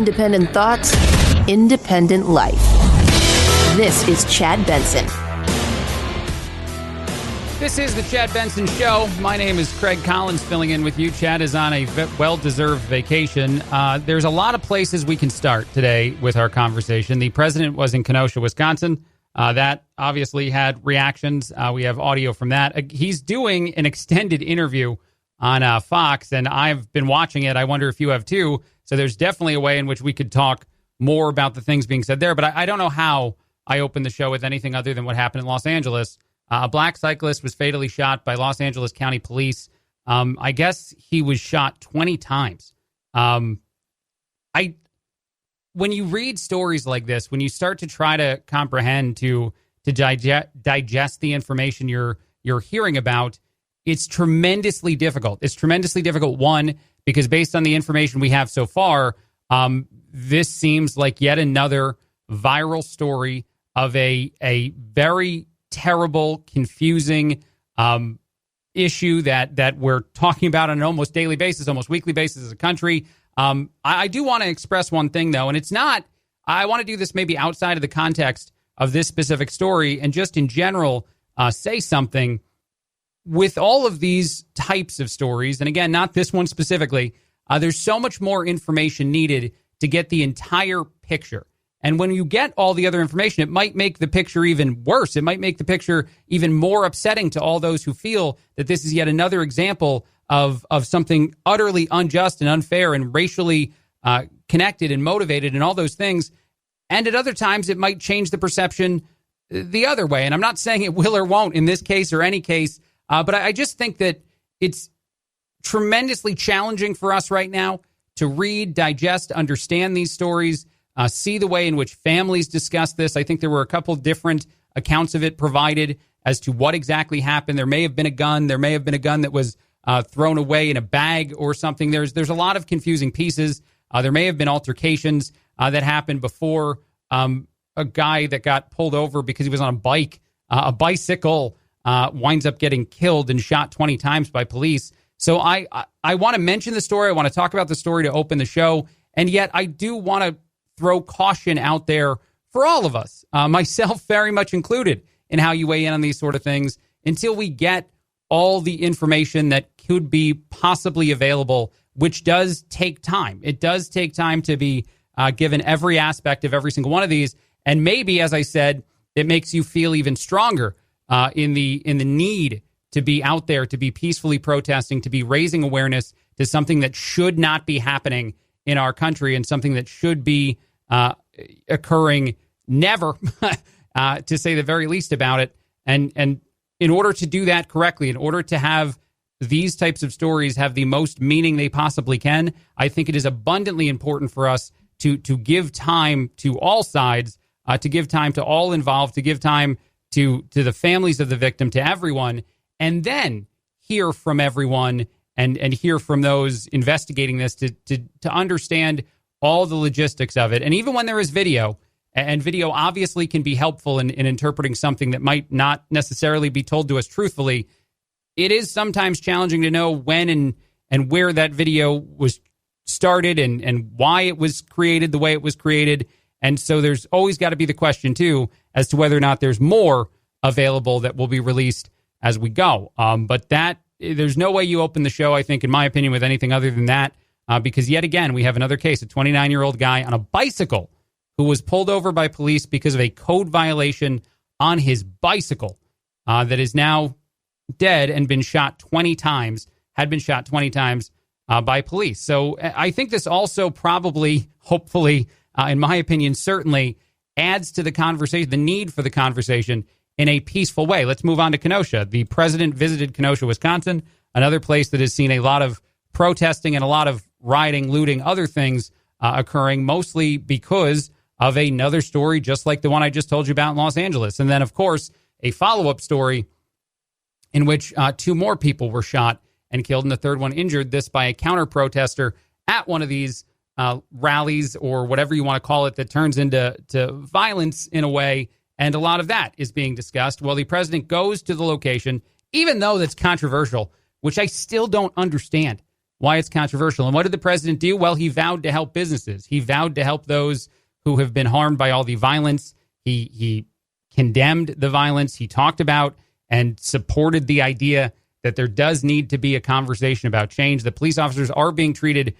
Independent thoughts, independent life. This is Chad Benson. This is the Chad Benson Show. My name is Craig Collins, filling in with you. Chad is on a well-deserved vacation. There's a lot of places we can start today with our conversation. The president was in Kenosha, Wisconsin. That obviously had reactions. We have audio from that. He's doing an extended interview on Fox, and I've been watching it. I wonder if you have too. So there's definitely a way in which we could talk more about the things being said there. But I don't know how I opened the show with anything other than what happened in Los Angeles. A black cyclist was fatally shot by Los Angeles County Police. I guess he was shot 20 times. When you read stories like this, when you start to try to comprehend, to digest the information you're hearing about, it's tremendously difficult. It's tremendously difficult, one, because based on the information we have so far, this seems like yet another viral story of a very terrible, confusing issue that we're talking about on an almost daily basis, almost weekly basis as a country. I do want to express one thing, though, and it's not, I want to do this maybe outside of the context of this specific story and just in general say something. With all of these types of stories, and again, not this one specifically, there's so much more information needed to get the entire picture. And when you get all the other information, it might make the picture even worse. It might make the picture even more upsetting to all those who feel that this is yet another example of something utterly unjust and unfair and racially connected and motivated and all those things. And at other times, it might change the perception the other way. And I'm not saying it will or won't in this case or any case, but I just think that it's tremendously challenging for us right now to read, digest, understand these stories, see the way in which families discuss this. I think there were a couple different accounts of it provided as to what exactly happened. There may have been a gun. There may have been a gun that was thrown away in a bag or something. There's a lot of confusing pieces. There may have been altercations that happened before a guy that got pulled over because he was on a bicycle, winds up getting killed and shot 20 times by police. So I want to mention the story. I want to talk about the story to open the show. And yet I do want to throw caution out there for all of us, myself very much included, in how you weigh in on these sort of things until we get all the information that could be possibly available, which does take time. It does take time to be given every aspect of every single one of these. And maybe, as I said, it makes you feel even stronger in the need to be out there, to be peacefully protesting, to be raising awareness to something that should not be happening in our country and something that should be occurring never, to say the very least about it. And in order to do that correctly, in order to have these types of stories have the most meaning they possibly can, I think it is abundantly important for us to give time to all sides, to give time to all involved, to give time to the families of the victim, to everyone, and then hear from everyone and hear from those investigating this to understand all the logistics of it. And even when there is video, and video obviously can be helpful in interpreting something that might not necessarily be told to us truthfully, it is sometimes challenging to know when and where that video was started and why it was created the way it was created. And so there's always got to be the question, too, as to whether or not there's more available that will be released as we go. But there's no way you open the show, I think, in my opinion, with anything other than that, because yet again, we have another case, a 29-year-old guy on a bicycle who was pulled over by police because of a code violation on his bicycle that is now dead and been shot 20 times, had been shot 20 times by police. So I think this also probably, hopefully, in my opinion, certainly adds to the conversation, the need for the conversation in a peaceful way. Let's move on to Kenosha. The president visited Kenosha, Wisconsin, another place that has seen a lot of protesting and a lot of rioting, looting, other things occurring, mostly because of another story just like the one I just told you about in Los Angeles. And then, of course, a follow-up story in which two more people were shot and killed, and the third one injured, this by a counter-protester at one of these rallies or whatever you want to call it that turns into violence in a way, and a lot of that is being discussed. Well, the president goes to the location, even though that's controversial, which I still don't understand. why it's controversial. And what did the president do? Well, he vowed to help businesses. He vowed to help those who have been harmed by all the violence. He condemned the violence. He talked about and supported the idea that there does need to be a conversation about change. The police officers are being treated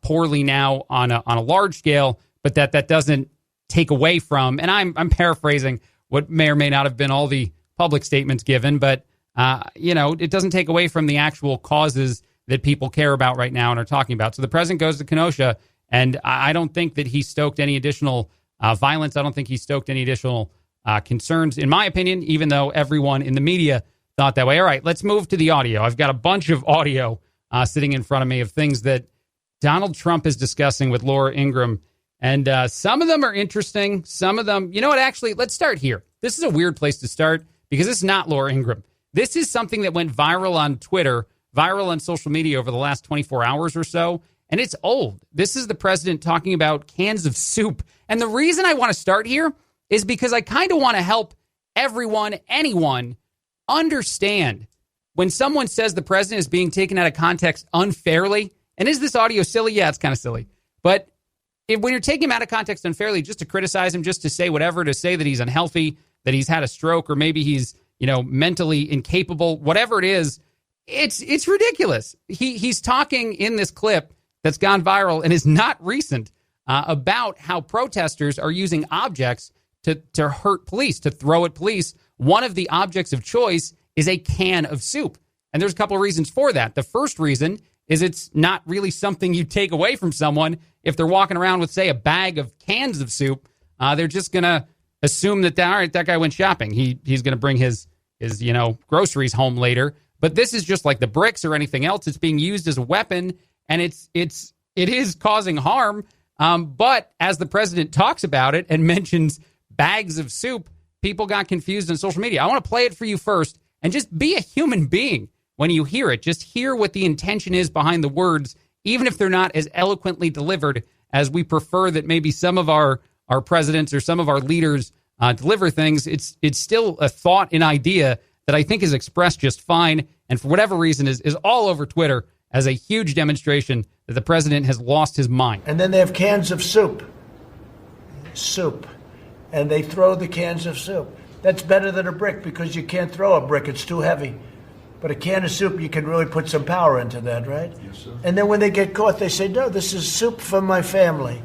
poorly now on a large scale, but that doesn't take away from, and I'm paraphrasing what may or may not have been all the public statements given, but it doesn't take away from the actual causes that people care about right now and are talking about. So the president goes to Kenosha, and I don't think that he stoked any additional violence. I don't think he stoked any additional concerns, in my opinion, even though everyone in the media thought that way. All right, let's move to the audio. I've got a bunch of audio sitting in front of me of things that Donald Trump is discussing with Laura Ingraham. And some of them are interesting. Some of them, actually, let's start here. This is a weird place to start because it's not Laura Ingraham. This is something that went viral on Twitter, viral on social media over the last 24 hours or so. And it's old. This is the president talking about cans of soup. And the reason I want to start here is because I kind of want to help everyone, anyone, understand when someone says the president is being taken out of context unfairly. And is this audio silly? Yeah, it's kind of silly. But when you're taking him out of context unfairly, just to criticize him, just to say whatever, to say that he's unhealthy, that he's had a stroke, or maybe he's, mentally incapable, whatever it is, it's ridiculous. He's talking in this clip that's gone viral and is not recent about how protesters are using objects to hurt police, to throw at police. One of the objects of choice is a can of soup. And there's a couple of reasons for that. The first reason is it's not really something you take away from someone. If they're walking around with, say, a bag of cans of soup, they're just going to assume that, all right, that guy went shopping. He's going to bring his groceries home later. But this is just like the bricks or anything else. It's being used as a weapon, and it is causing harm. But as the president talks about it and mentions bags of soup, people got confused on social media. I want to play it for you first, and just be a human being when you hear it. Just hear what the intention is behind the words, even if they're not as eloquently delivered as we prefer that maybe some of our presidents or some of our leaders deliver things. It's still a thought, an idea that I think is expressed just fine, and for whatever reason is all over Twitter as a huge demonstration that the president has lost his mind. And then they have cans of soup, and they throw the cans of soup. That's better than a brick because you can't throw a brick. It's too heavy. But a can of soup, you can really put some power into that, right? Yes, sir. And then when they get caught, they say, no, this is soup for my family.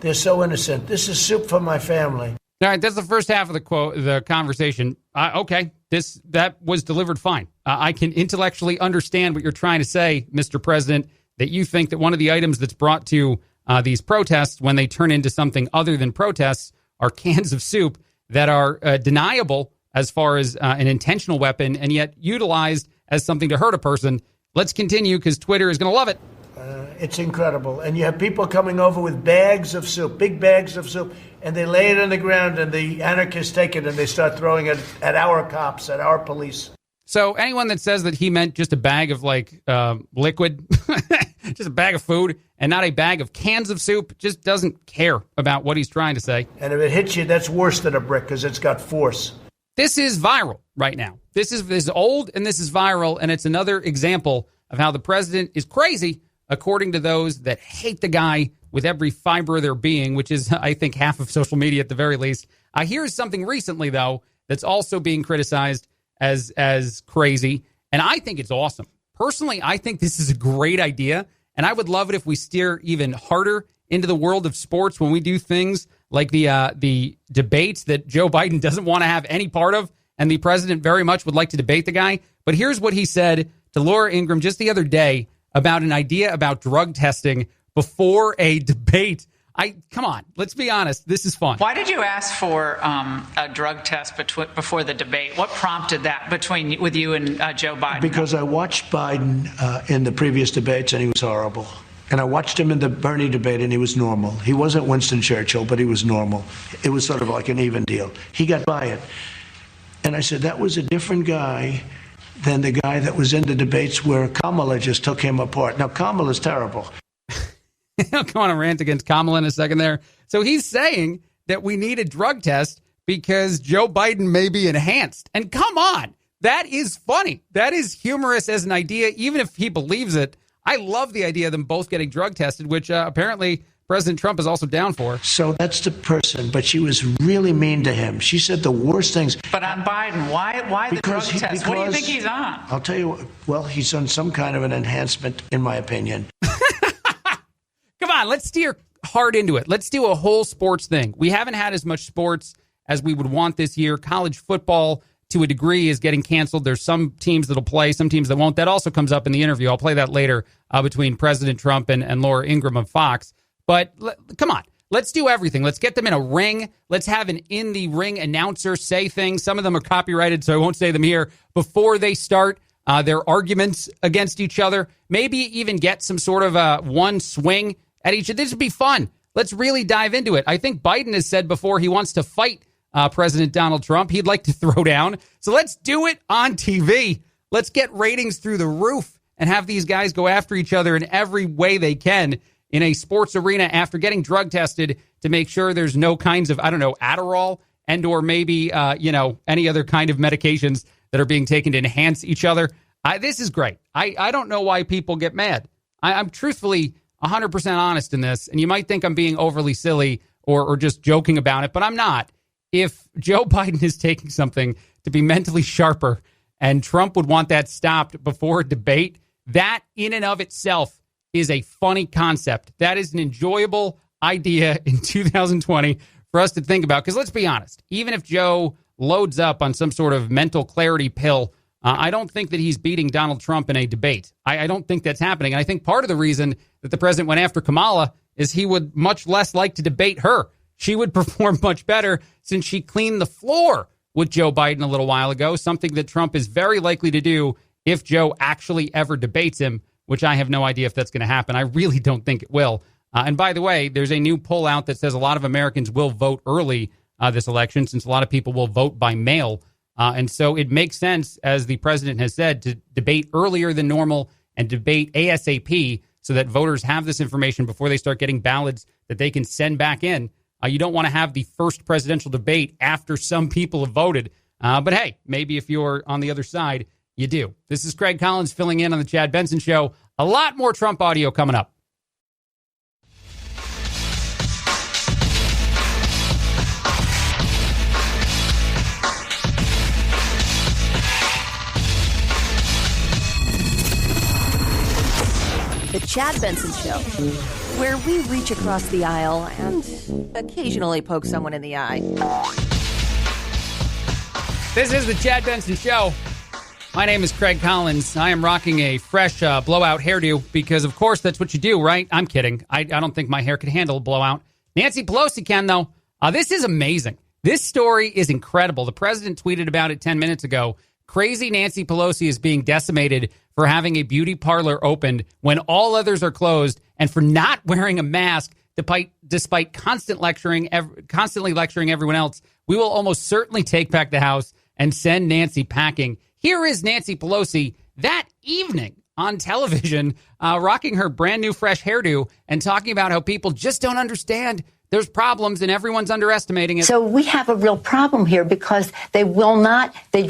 They're so innocent. This is soup for my family. All right, that's the first half of the conversation. Okay, that was delivered fine. I can intellectually understand what you're trying to say, Mr. President, that you think that one of the items that's brought to these protests when they turn into something other than protests are cans of soup that are deniable as far as an intentional weapon and yet utilized as something to hurt a person. Let's continue because Twitter is going to love it. It's incredible. And you have people coming over with bags of soup, big bags of soup, and they lay it on the ground, and the anarchists take it and they start throwing it at our cops, at our police. So anyone that says that he meant just a bag of liquid, just a bag of food, and not a bag of cans of soup, just doesn't care about what he's trying to say. And if it hits you, that's worse than a brick because it's got force. This is viral right now. This is old and this is viral, and it's another example of how the president is crazy, according to those that hate the guy with every fiber of their being, which is, I think, half of social media at the very least. Here's something recently, though, that's also being criticized as crazy, and I think it's awesome. Personally, I think this is a great idea, and I would love it if we steer even harder into the world of sports when we do things like the debates that Joe Biden doesn't want to have any part of, and the president very much would like to debate the guy. But here's what he said to Laura Ingraham just the other day about an idea about drug testing before a debate. Come on, let's be honest. This is fun. Why did you ask for a drug test before the debate? What prompted that with you and Joe Biden? Because I watched Biden in the previous debates, and he was horrible. And I watched him in the Bernie debate, and he was normal. He wasn't Winston Churchill, but he was normal. It was sort of like an even deal. He got by it. And I said, that was a different guy than the guy that was in the debates where Kamala just took him apart. Now, Kamala's terrible. I'll go on a rant against Kamala in a second there. So he's saying that we need a drug test because Joe Biden may be enhanced. And come on, that is funny. That is humorous as an idea. Even if he believes it, I love the idea of them both getting drug tested, which apparently President Trump is also down for. So that's the person, but she was really mean to him. She said the worst things. But on Biden, why the drug test? What do you think he's on? I'll tell you, well, he's on some kind of an enhancement, in my opinion. Come on, let's steer hard into it. Let's do a whole sports thing. We haven't had as much sports as we would want this year. College football, to a degree, is getting canceled. There's some teams that'll play, some teams that won't. That also comes up in the interview. I'll play that later between President Trump and Laura Ingraham of Fox. But come on, let's do everything. Let's get them in a ring. Let's have an in-the-ring announcer say things. Some of them are copyrighted, so I won't say them here. Before they start their arguments against each other, maybe even get some sort of one swing at each other. This would be fun. Let's really dive into it. I think Biden has said before he wants to fight President Donald Trump. He'd like to throw down. So let's do it on TV. Let's get ratings through the roof and have these guys go after each other in every way they can in a sports arena after getting drug tested to make sure there's no kinds of, Adderall and or maybe, any other kind of medications that are being taken to enhance each other. This is great. I don't know why people get mad. I'm truthfully 100% honest in this, and you might think I'm being overly silly or just joking about it, but I'm not. If Joe Biden is taking something to be mentally sharper and Trump would want that stopped before a debate, that in and of itself is a funny concept. That is an enjoyable idea in 2020 for us to think about. Because let's be honest, even if Joe loads up on some sort of mental clarity pill, I don't think that he's beating Donald Trump in a debate. I don't think that's happening. And I think part of the reason that the president went after Kamala is he would much less like to debate her. She would perform much better since she cleaned the floor with Joe Biden a little while ago, something that Trump is very likely to do if Joe actually ever debates him, which I have no idea if that's going to happen. I really don't think it will. And by the way, there's a new poll out that says a lot of Americans will vote early this election, since a lot of people will vote by mail. And so it makes sense, as the president has said, to debate earlier than normal and debate ASAP so that voters have this information before they start getting ballots that they can send back in. You don't want to have the first presidential debate after some people have voted. But hey, maybe if you're on the other side, you do. This is Craig Collins filling in on the Chad Benson Show. A lot more Trump audio coming up. The Chad Benson Show, where we reach across the aisle and occasionally poke someone in the eye. This is the Chad Benson Show. My name is Craig Collins. I am rocking a fresh blowout hairdo because, of course, that's what you do, right? I'm kidding. I don't think my hair could handle a blowout. Nancy Pelosi can, though. This is amazing. This story is incredible. The president tweeted about it 10 minutes ago. Crazy Nancy Pelosi is being decimated for having a beauty parlor opened when all others are closed and for not wearing a mask despite constantly lecturing everyone else. We will almost certainly take back the House and send Nancy packing. Here is Nancy Pelosi that evening on television, rocking her brand new fresh hairdo and talking about how people just don't understand there's problems and everyone's underestimating it. So we have a real problem here because they do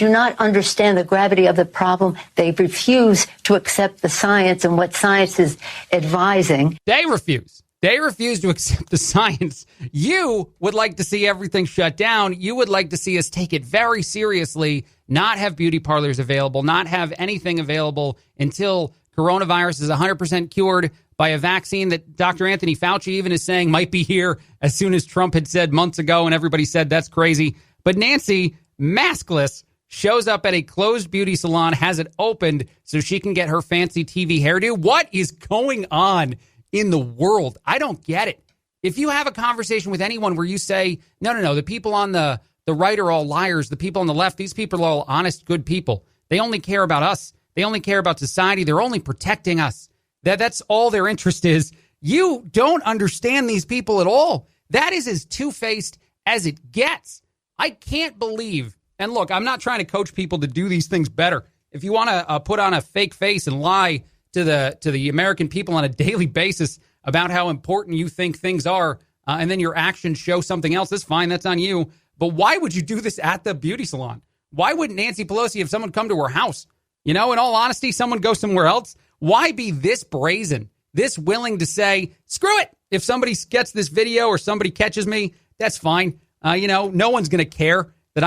not understand the gravity of the problem. They refuse to accept the science and what science is advising. They refuse. They refuse to accept the science. You would like to see everything shut down. You would like to see us take it very seriously, not have beauty parlors available, not have anything available until coronavirus is 100% cured by a vaccine that Dr. Anthony Fauci even is saying might be here as soon as Trump had said months ago, and everybody said that's crazy. But Nancy, maskless, shows up at a closed beauty salon, has it opened so she can get her fancy TV hairdo. What is going on in the world? I don't get it. If you have a conversation with anyone where you say, no, the people on the right are all liars, the people on the left, these people are all honest, good people. They only care about us. They only care about society. They're only protecting us. That's all their interest is. You don't understand these people at all. That is as two-faced as it gets. I can't believe, and look, I'm not trying to coach people to do these things better. If you want to put on a fake face and lie to the American people on a daily basis about how important you think things are, and then your actions show something else, that's fine. That's on you. But why would you do this at the beauty salon? Why wouldn't Nancy Pelosi have someone come to her house? You know, in all honesty, someone go somewhere else. Why be this brazen, this willing to say, screw it. If somebody gets this video or somebody catches me, that's fine. No one's going to care that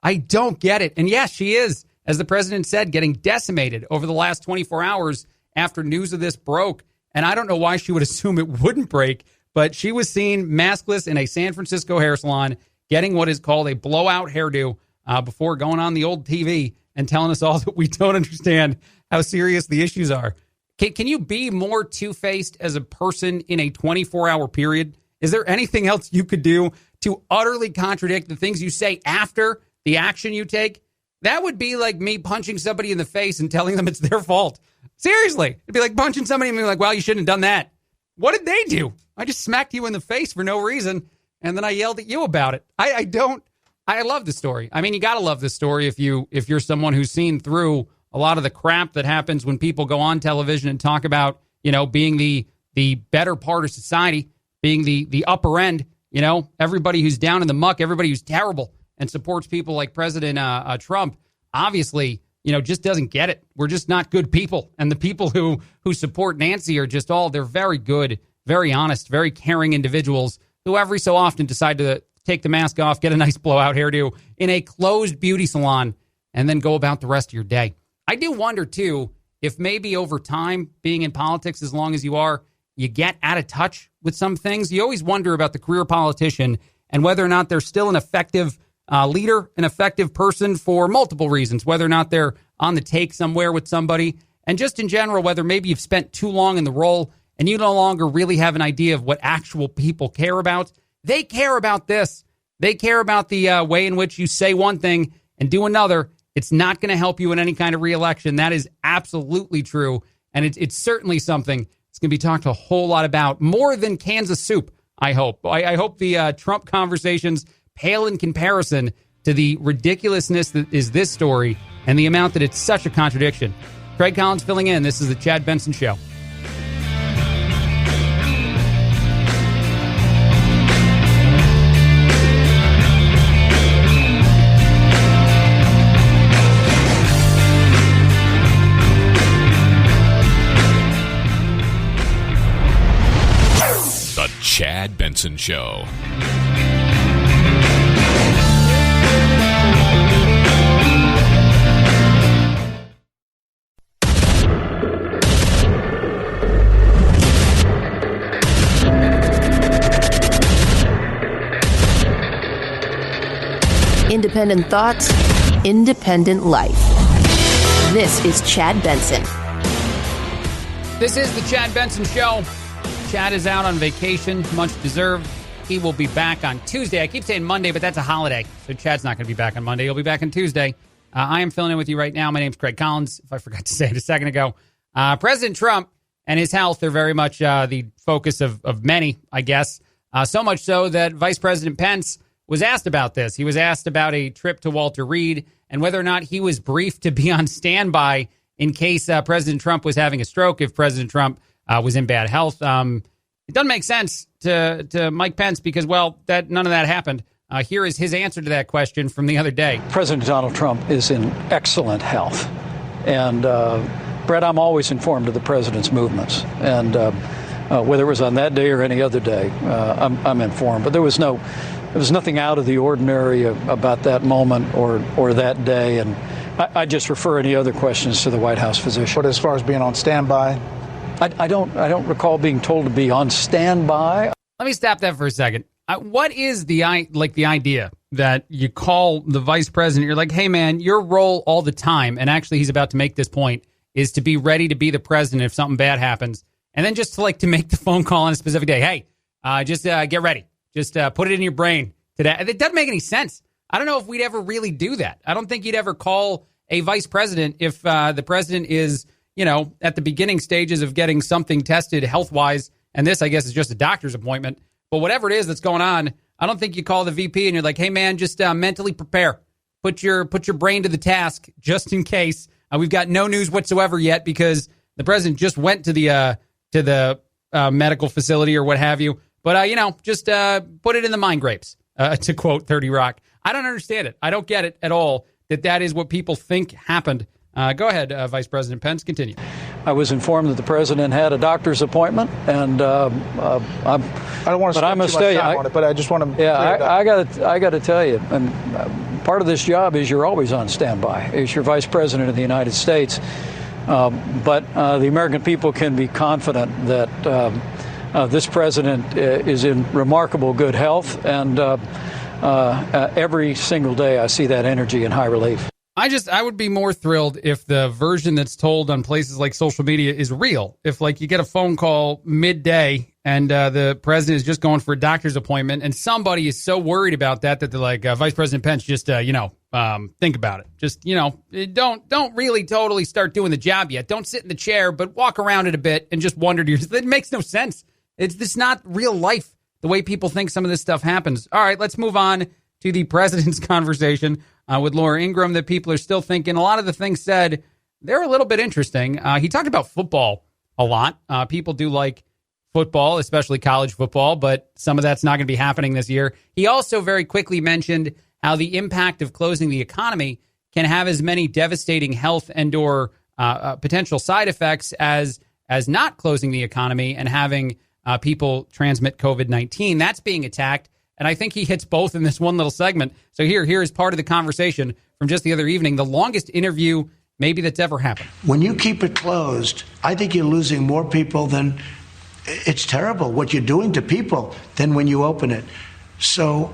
I don't get it. And yes, she is, as the president said, getting decimated over the last 24 hours after news of this broke. And I don't know why she would assume it wouldn't break, but she was seen maskless in a San Francisco hair salon, getting what is called a blowout hairdo before going on the old TV and telling us all that we don't understand how serious the issues are. Can you be more two-faced as a person in a 24-hour period? Is there anything else you could do to utterly contradict the things you say after the action you take? That would be like me punching somebody in the face and telling them it's their fault. Seriously. It'd be like punching somebody and being like, well, you shouldn't have done that. What did they do? I just smacked you in the face for no reason, and then I yelled at you about it. I love the story. I mean, you got to love this story if you're someone who's seen through a lot of the crap that happens when people go on television and talk about, being the better part of society, being the upper end, everybody who's down in the muck, everybody who's terrible and supports people like President Trump, obviously, just doesn't get it. We're just not good people. And the people who support Nancy are just they're very good, very honest, very caring individuals who every so often decide to take the mask off, get a nice blowout hairdo in a closed beauty salon, and then go about the rest of your day. I do wonder, too, if maybe over time, being in politics as long as you are, you get out of touch with some things. You always wonder about the career politician and whether or not they're still an effective leader, an effective person for multiple reasons, whether or not they're on the take somewhere with somebody, and just in general, whether maybe you've spent too long in the role and you no longer really have an idea of what actual people care about. They care about this. They care about the way in which you say one thing and do another. It's not going to help you in any kind of reelection. That is absolutely true. And it's certainly something that's going to be talked a whole lot about, more than Kansas soup, I hope. I hope the Trump conversations pale in comparison to the ridiculousness that is this story and the amount that it's such a contradiction. Craig Collins filling in. This is the Chad Benson Show. Chad Benson Show. Independent thoughts, independent life. This is Chad Benson. This is the Chad Benson Show. Chad is out on vacation, much deserved. He will be back on Tuesday. I keep saying Monday, but that's a holiday, so Chad's not going to be back on Monday. He'll be back on Tuesday. I am filling in with you right now. My name's Craig Collins, if I forgot to say it a second ago. President Trump and his health are very much the focus of many, I guess. So much so that Vice President Pence was asked about this. He was asked about a trip to Walter Reed and whether or not he was briefed to be on standby in case President Trump was having a stroke, if President Trump was in bad health. It doesn't make sense to Mike Pence because, well, none of that happened. Here is his answer to that question from the other day. President Donald Trump is in excellent health. And, Brett, I'm always informed of the president's movements. And whether it was on that day or any other day, I'm informed. But there was nothing out of the ordinary about that moment or that day. And I just refer any other questions to the White House physician. But as far as being on standby? I don't recall being told to be on standby. Let me stop that for a second. What is the idea that you call the vice president? You're like, hey, man, your role all the time, and actually he's about to make this point, is to be ready to be the president if something bad happens. And then just to make the phone call on a specific day. Hey, just get ready. Just put it in your brain today. It doesn't make any sense. I don't know if we'd ever really do that. I don't think you'd ever call a vice president if the president is, at the beginning stages of getting something tested health-wise, and this, I guess, is just a doctor's appointment. But whatever it is that's going on, I don't think you call the VP and you're like, hey, man, just mentally prepare. Put your brain to the task just in case. We've got no news whatsoever yet because the president just went to the medical facility or what have you. But, just put it in the mind grapes, to quote 30 Rock. I don't understand it. I don't get it at all that is what people think happened Go ahead, Vice President Pence. Continue. I was informed that the president had a doctor's appointment, and I don't want to spend too much time on it, but I just want to. Yeah, I got to tell you, part of this job is you're always on standby. As your vice president of the United States, but the American people can be confident that this president is in remarkable good health, and every single day I see that energy in high relief. I would be more thrilled if the version that's told on places like social media is real. If, like, you get a phone call midday and the president is just going for a doctor's appointment and somebody is so worried about that they're like, Vice President Pence, just, think about it. Just, don't really totally start doing the job yet. Don't sit in the chair, but walk around it a bit and just wonder to yourself. It makes no sense. It's not real life, the way people think some of this stuff happens. All right, let's move on to the president's conversation with Laura Ingraham that people are still thinking. A lot of the things said, they're a little bit interesting. He talked about football a lot. People do like football, especially college football, but some of that's not going to be happening this year. He also very quickly mentioned how the impact of closing the economy can have as many devastating health and or potential side effects as not closing the economy and having people transmit COVID-19. That's being attacked. And I think he hits both in this one little segment. So here is part of the conversation from just the other evening, the longest interview maybe that's ever happened. When you keep it closed, I think you're losing more people than it's terrible what you're doing to people than when you open it. So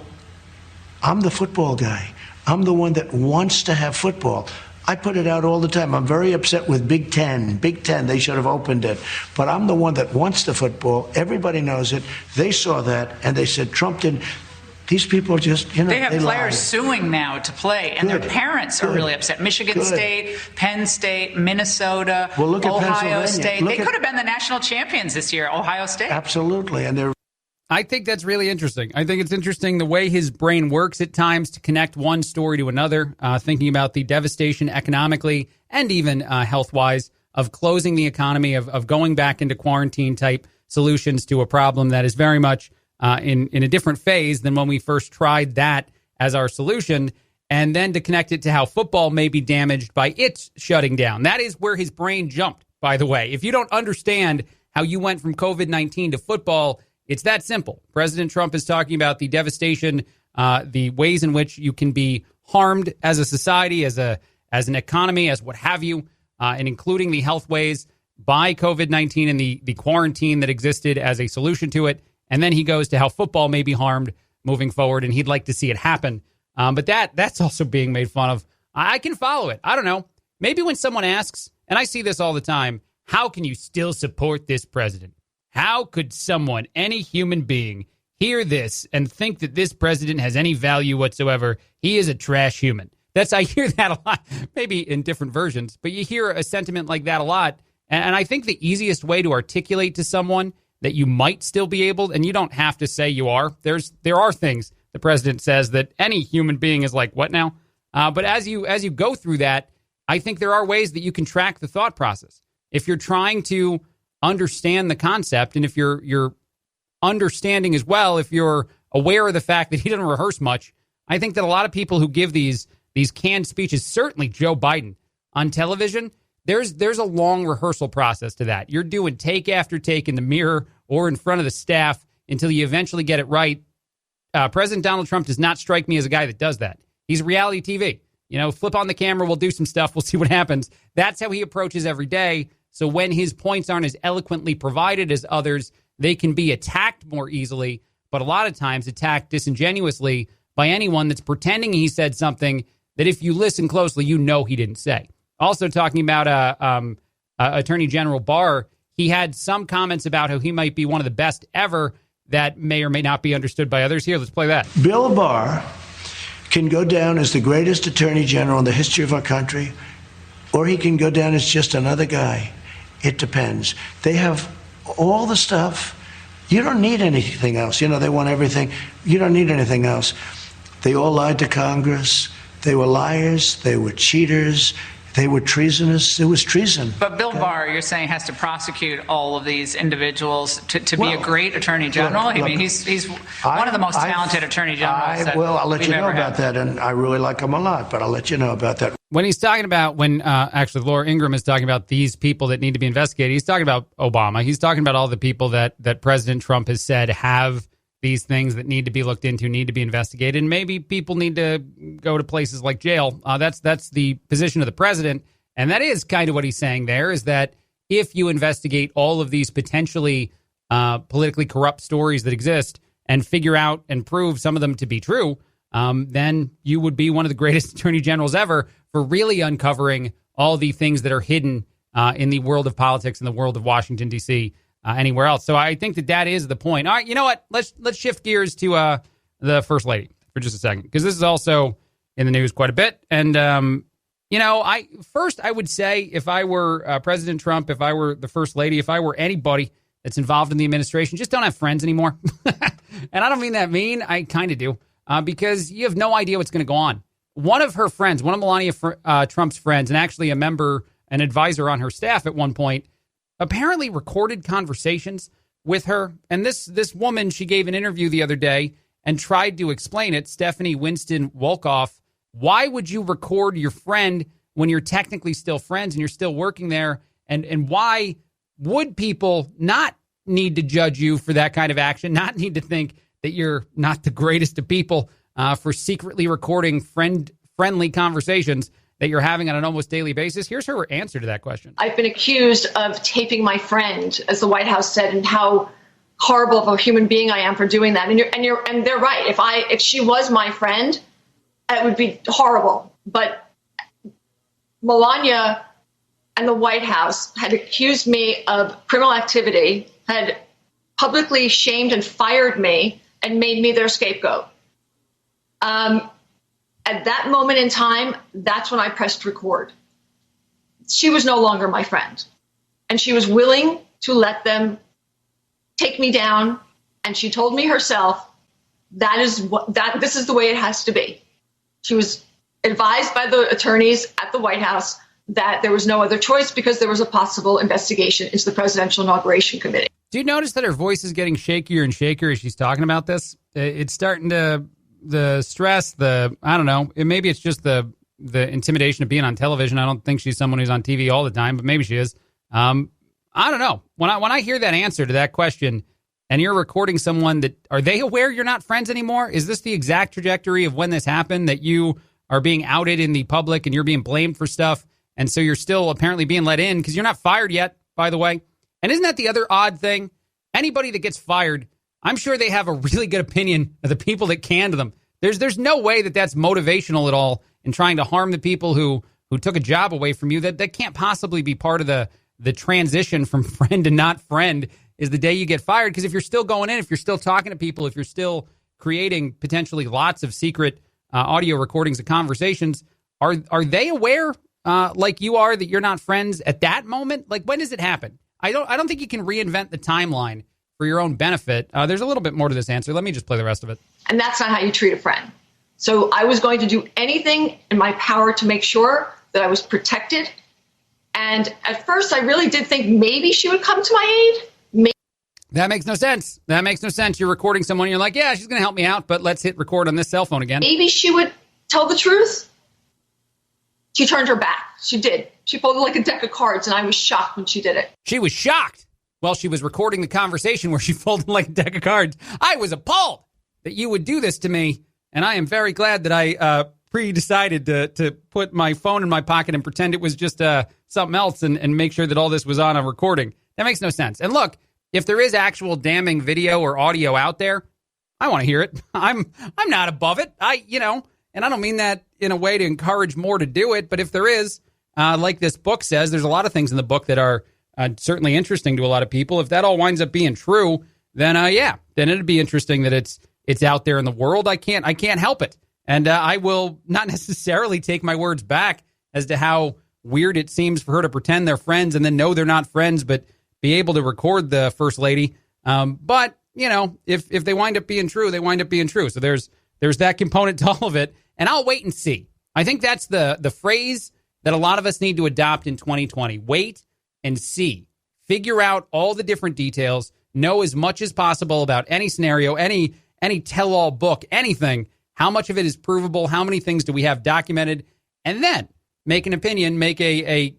I'm the football guy. I'm the one that wants to have football. I put it out all the time. I'm very upset with Big Ten. Big Ten, they should have opened it. But I'm the one that wants the football. Everybody knows it. They saw that, and they said Trump didn't. These people just, they have players lie. Suing now to play, and their parents are really upset. Michigan State, Penn State, Minnesota, well, look at Ohio State. They could have been the national champions this year, Ohio State. Absolutely, and I think that's really interesting. I think it's interesting the way his brain works at times to connect one story to another, thinking about the devastation economically and even health-wise of closing the economy, of going back into quarantine-type solutions to a problem that is very much in a different phase than when we first tried that as our solution, and then to connect it to how football may be damaged by its shutting down. That is where his brain jumped, by the way. If you don't understand how you went from COVID-19 to football, it's that simple. President Trump is talking about the devastation, the ways in which you can be harmed as a society, as an economy, as what have you, and including the health ways by COVID-19 and the quarantine that existed as a solution to it. And then he goes to how football may be harmed moving forward, and he'd like to see it happen. But that's also being made fun of. I can follow it. I don't know. Maybe when someone asks, and I see this all the time, how can you still support this president? How could someone, any human being, hear this and think that this president has any value whatsoever? He is a trash human. I hear that a lot, maybe in different versions, but you hear a sentiment like that a lot. And I think the easiest way to articulate to someone that you might still be able, and you don't have to say you are. There are things the president says that any human being is like, what now? But as you go through that, I think there are ways that you can track the thought process. If you're trying to understand the concept, and if you're understanding as well, if you're aware of the fact that he doesn't rehearse much, I think that a lot of people who give these canned speeches, certainly Joe Biden on television, there's a long rehearsal process to that. You're doing take after take in the mirror or in front of the staff until you eventually get it right. President Donald Trump does not strike me as a guy that does that. He's reality TV. Flip on the camera, we'll do some stuff, we'll see what happens. That's how he approaches every day. So when his points aren't as eloquently provided as others, they can be attacked more easily, but a lot of times attacked disingenuously by anyone that's pretending he said something that if you listen closely, he didn't say. Also talking about Attorney General Barr, he had some comments about how he might be one of the best ever that may or may not be understood by others. Here, let's play that. Bill Barr can go down as the greatest attorney general in the history of our country, or he can go down as just another guy. It depends. They have all the stuff. You don't need anything else. They want everything. You don't need anything else. They all lied to Congress. They were liars. They were cheaters. They were treasonous. It was treason. But Bill Barr, you're saying, has to prosecute all of these individuals to be a great attorney general? I mean, he's one of the most talented attorney generals. I'll let you know about had. that, and I really like him a lot, but I'll let you know about that. When he's talking about, actually Laura Ingraham is talking about these people that need to be investigated, he's talking about Obama. He's talking about all the people that President Trump has said have these things that need to be looked into, need to be investigated, and maybe people need to go to places like jail. That's the position of the president, and that is kind of what he's saying there, is that if you investigate all of these potentially politically corrupt stories that exist and figure out and prove some of them to be true, then you would be one of the greatest attorney generals ever for really uncovering all the things that are hidden in the world of politics, in the world of Washington, D.C., anywhere else. So I think that is the point. All right, you know what? Let's shift gears to the First Lady for just a second, because this is also in the news quite a bit. And, I would say if I were President Trump, if I were the First Lady, if I were anybody that's involved in the administration, just don't have friends anymore. And I don't mean that mean. I kind of do, because you have no idea what's going to go on. One of her friends, one of Melania Trump's friends, and actually an advisor on her staff at one point, apparently recorded conversations with her. And this woman, she gave an interview the other day and tried to explain it. Stephanie Winston Wolkoff, why would you record your friend when you're technically still friends and you're still working there? And why would people not need to judge you for that kind of action, not need to think that you're not the greatest of people for secretly recording friendly conversations that you're having on an almost daily basis? Here's her answer to that question. I've been accused of taping my friend, as the White House said, and how horrible of a human being I am for doing that. And they're right. If she was my friend, it would be horrible. But Melania and the White House had accused me of criminal activity, had publicly shamed and fired me, and made me their scapegoat. At that moment in time, that's when I pressed record. She was no longer my friend, and she was willing to let them take me down. And she told me herself, this is the way it has to be. She was advised by the attorneys at the White House that there was no other choice because there was a possible investigation into the Presidential Inauguration Committee. Do you notice that her voice is getting shakier and shakier as she's talking about this? It's starting to... the stress, I don't know, maybe it's just the intimidation of being on television. I don't think she's someone who's on TV all the time, but maybe she is. I don't know. When I hear that answer to that question, and you're recording someone are they aware you're not friends anymore? Is this the exact trajectory of when this happened, that you are being outed in the public and you're being blamed for stuff, and so you're still apparently being let in because you're not fired yet, by the way? And isn't that the other odd thing? Anybody that gets fired, I'm sure they have a really good opinion of the people that canned them. There's no way that's motivational at all in trying to harm the people who took a job away from you. That can't possibly be part of the transition from friend to not friend, is the day you get fired. Because if you're still going in, if you're still talking to people, if you're still creating potentially lots of secret audio recordings of conversations, are they aware like you are that you're not friends at that moment? Like, when does it happen? I don't think you can reinvent the timeline for your own benefit. There's a little bit more to this answer. Let me just play the rest of it. And that's not how you treat a friend. So I was going to do anything in my power to make sure that I was protected. And at first, I really did think maybe she would come to my aid. That makes no sense. You're recording someone, and you're like, yeah, she's going to help me out, but let's hit record on this cell phone again. Maybe she would tell the truth. She turned her back. She did. She folded like a deck of cards, and I was shocked when she did it. She was shocked while she was recording the conversation where she folded like a deck of cards. I was appalled that you would do this to me, and I am very glad that I pre-decided to put my phone in my pocket and pretend it was just something else and make sure that all this was on a recording. That makes no sense. And look, if there is actual damning video or audio out there, I want to hear it. I'm not above it. And I don't mean that in a way to encourage more to do it, but if there is, like this book says, there's a lot of things in the book that are certainly interesting to a lot of people. If that all winds up being true, then then it'd be interesting that it's out there in the world. I can't help it. And I will not necessarily take my words back as to how weird it seems for her to pretend they're friends and then know they're not friends, but be able to record the First Lady. But, if they wind up being true, they wind up being true. So there's that component to all of it. And I'll wait and see. I think that's the phrase that a lot of us need to adopt in 2020. Wait and see. Figure out all the different details. Know as much as possible about any scenario, any tell-all book, anything. How much of it is provable? How many things do we have documented? And then make an opinion, make a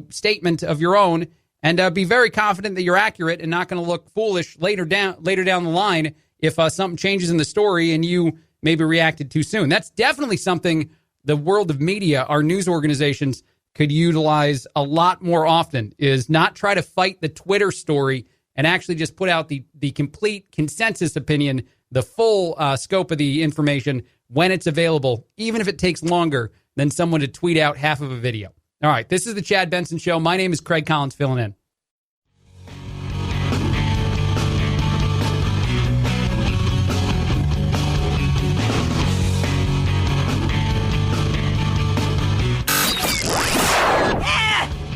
statement of your own, and be very confident that you're accurate and not going to look foolish later down the line if something changes in the story and you maybe reacted too soon. That's definitely something the world of media, our news organizations, could utilize a lot more often, is not try to fight the Twitter story and actually just put out the complete consensus opinion, the full scope of the information when it's available, even if it takes longer than someone to tweet out half of a video. All right, this is the Chad Benson Show. My name is Craig Collins, filling in.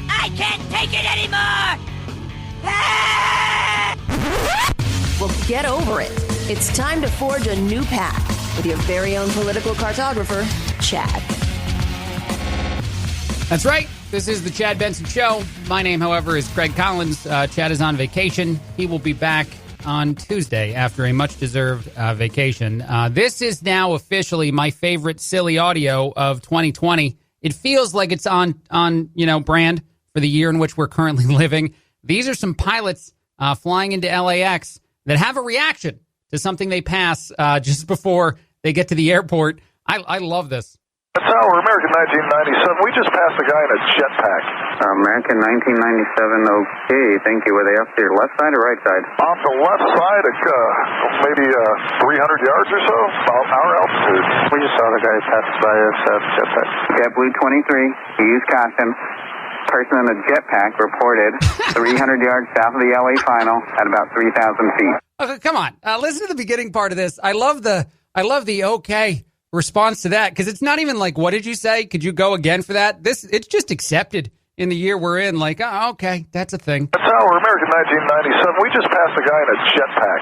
I can't take it anymore! Well, get over it. It's time to forge a new path with your very own political cartographer, Chad. That's right. This is the Chad Benson Show. My name, however, is Craig Collins. Chad is on vacation. He will be back on Tuesday after a much-deserved vacation. This is now officially my favorite silly audio of 2020. It feels like it's on brand for the year in which we're currently living. These are some pilots flying into LAX that have a reaction to something they pass just before they get to the airport. I love this. Tower, American 1997. We just passed a guy in a jetpack. American 1997, okay, thank you. Were they up to your left side or right side? Off the left side, maybe 300 yards or so, about our altitude. We just saw the guy pass by us jetpack. JetBlue 23, use caution. Person in the jetpack reported 300 yards south of the LA final at about 3,000 feet. Okay, come on. Listen to the beginning part of this. I love the okay response to that, because it's not even like, what did you say? Could you go again for that? It's just accepted in the year we're in. Like, oh, okay, that's a thing. Tower, American 1997. We just passed a guy in a jetpack.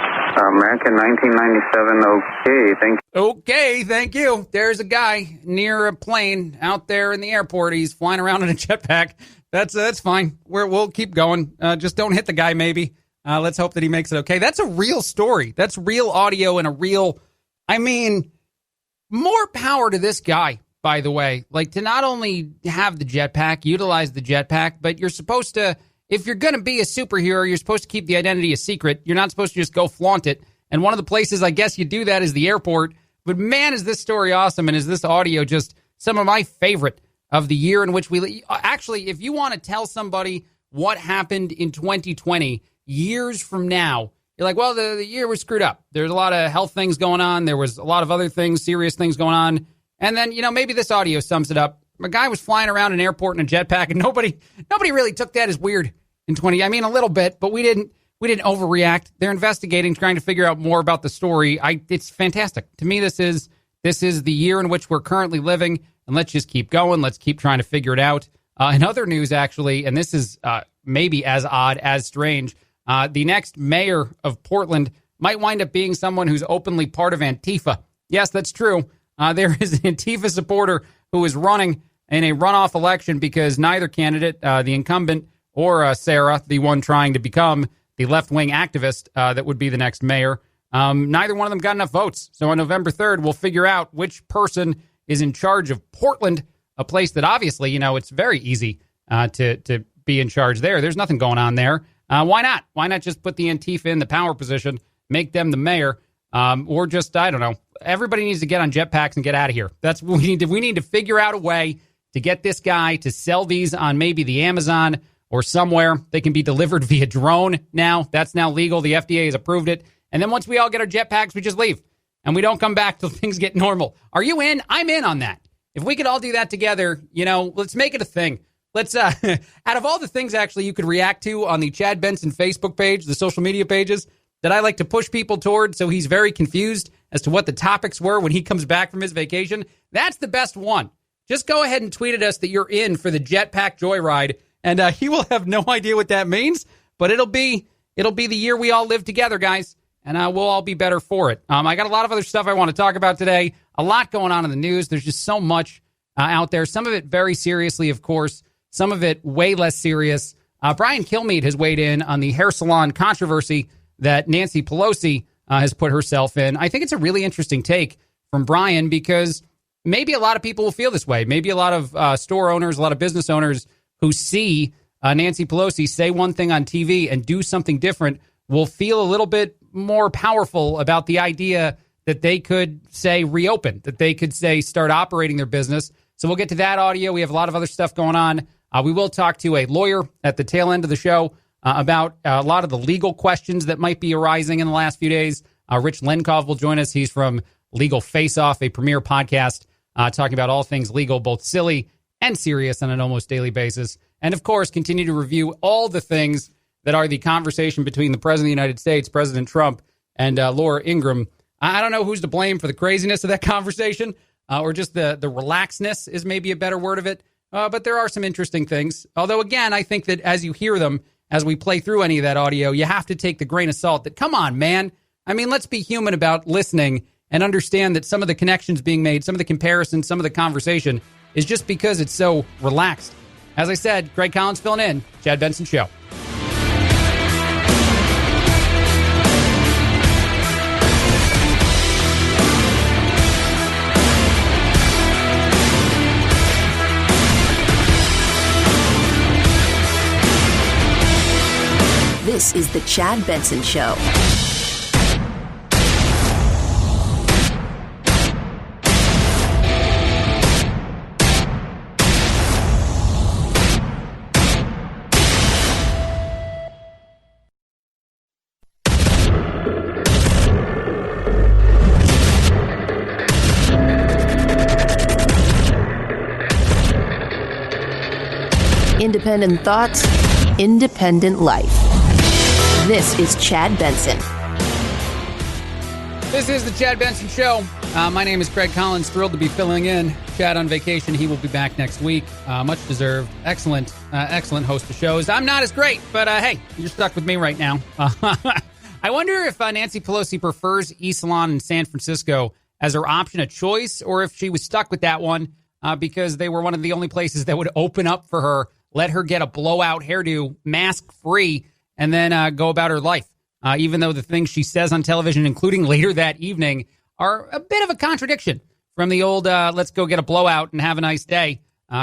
American 1997. Okay, thank you. Okay, thank you. There's a guy near a plane out there in the airport. He's flying around in a jetpack. That's fine. We'll keep going. Just don't hit the guy, maybe. Let's hope that he makes it okay. That's a real story. That's real audio and a real, more power to this guy, by the way. Like, to not only have the jetpack, utilize the jetpack, but you're supposed to, if you're going to be a superhero, you're supposed to keep the identity a secret. You're not supposed to just go flaunt it. And one of the places I guess you do that is the airport. But man, is this story awesome, and is this audio just some of my favorite of the year in which we... Actually, if you want to tell somebody what happened in 2020 years from now, you're like, well, the year was screwed up. There's a lot of health things going on. There was a lot of other things, serious things going on. And then, maybe this audio sums it up. A guy was flying around an airport in a jetpack, and nobody really took that as weird in 20. A little bit, but we didn't overreact. They're investigating, trying to figure out more about the story. It's fantastic. To me, this is the year in which we're currently living, and let's just keep going. Let's keep trying to figure it out. In other news, actually, and this is maybe as odd, as strange, the next mayor of Portland might wind up being someone who's openly part of Antifa. Yes, that's true. There is an Antifa supporter who is running in a runoff election because neither candidate, the incumbent or Sarah, the one trying to become the left-wing activist that would be the next mayor, neither one of them got enough votes. So on November 3rd, we'll figure out which person is in charge of Portland, a place that obviously, it's very easy to be in charge there. There's nothing going on there. Why not? Why not just put the Antifa in the power position, make them the mayor, or just, I don't know. Everybody needs to get on jetpacks and get out of here. That's what we need to. We need to figure out a way to get this guy to sell these on maybe the Amazon or somewhere. They can be delivered via drone now. That's now legal. The FDA has approved it. And then once we all get our jetpacks, we just leave. And we don't come back till things get normal. Are you in? I'm in on that. If we could all do that together, let's make it a thing. Let's, out of all the things actually you could react to on the Chad Benson Facebook page, the social media pages that I like to push people toward so he's very confused as to what the topics were when he comes back from his vacation, that's the best one. Just go ahead and tweet at us that you're in for the jetpack joyride, and he will have no idea what that means, but it'll be the year we all live together, guys, and we'll all be better for it. I got a lot of other stuff I want to talk about today, a lot going on in the news. There's just so much. out there. Some of it very seriously, of course. Some of it way less serious. Brian Kilmeade has weighed in on the hair salon controversy that Nancy Pelosi has put herself in. I think it's a really interesting take from Brian because maybe a lot of people will feel this way. Maybe a lot of store owners, a lot of business owners who see Nancy Pelosi say one thing on TV and do something different will feel a little bit more powerful about the idea that they could say reopen, that they could say start operating their business. So we'll get to that audio. We have a lot of other stuff going on. We will talk to a lawyer at the tail end of the show about a lot of the legal questions that might be arising in the last few days. Rich Lenkov will join us. He's from Legal Face Off, a premier podcast talking about all things legal, both silly and serious on an almost daily basis. And, of course, continue to review all the things that are the conversation between the President of the United States, President Trump, and Laura Ingraham. I don't know who's to blame for the craziness of that conversation or just the relaxedness is maybe a better word of it. But there are some interesting things. Although, again, I think that as you hear them, as we play through any of that audio, you have to take the grain of salt that, come on, man. I mean, let's be human about listening and understand that some of the connections being made, some of the comparisons, some of the conversation is just because it's so relaxed. As I said, Greg Collins filling in, Chad Benson Show. This is the Chad Benson Show. Independent thoughts, independent life. This is Chad Benson. This is the Chad Benson Show. My name is Craig Collins. Thrilled to be filling in. Chad on vacation. He will be back next week. Much deserved. Excellent host of shows. I'm not as great, but hey, you're stuck with me right now. I wonder if Nancy Pelosi prefers E-Salon in San Francisco as her option of choice, or if she was stuck with that one because they were one of the only places that would open up for her, let her get a blowout hairdo, mask-free, and then go about her life, even though the things she says on television, including later that evening, are a bit of a contradiction from the old let's go get a blowout and have a nice day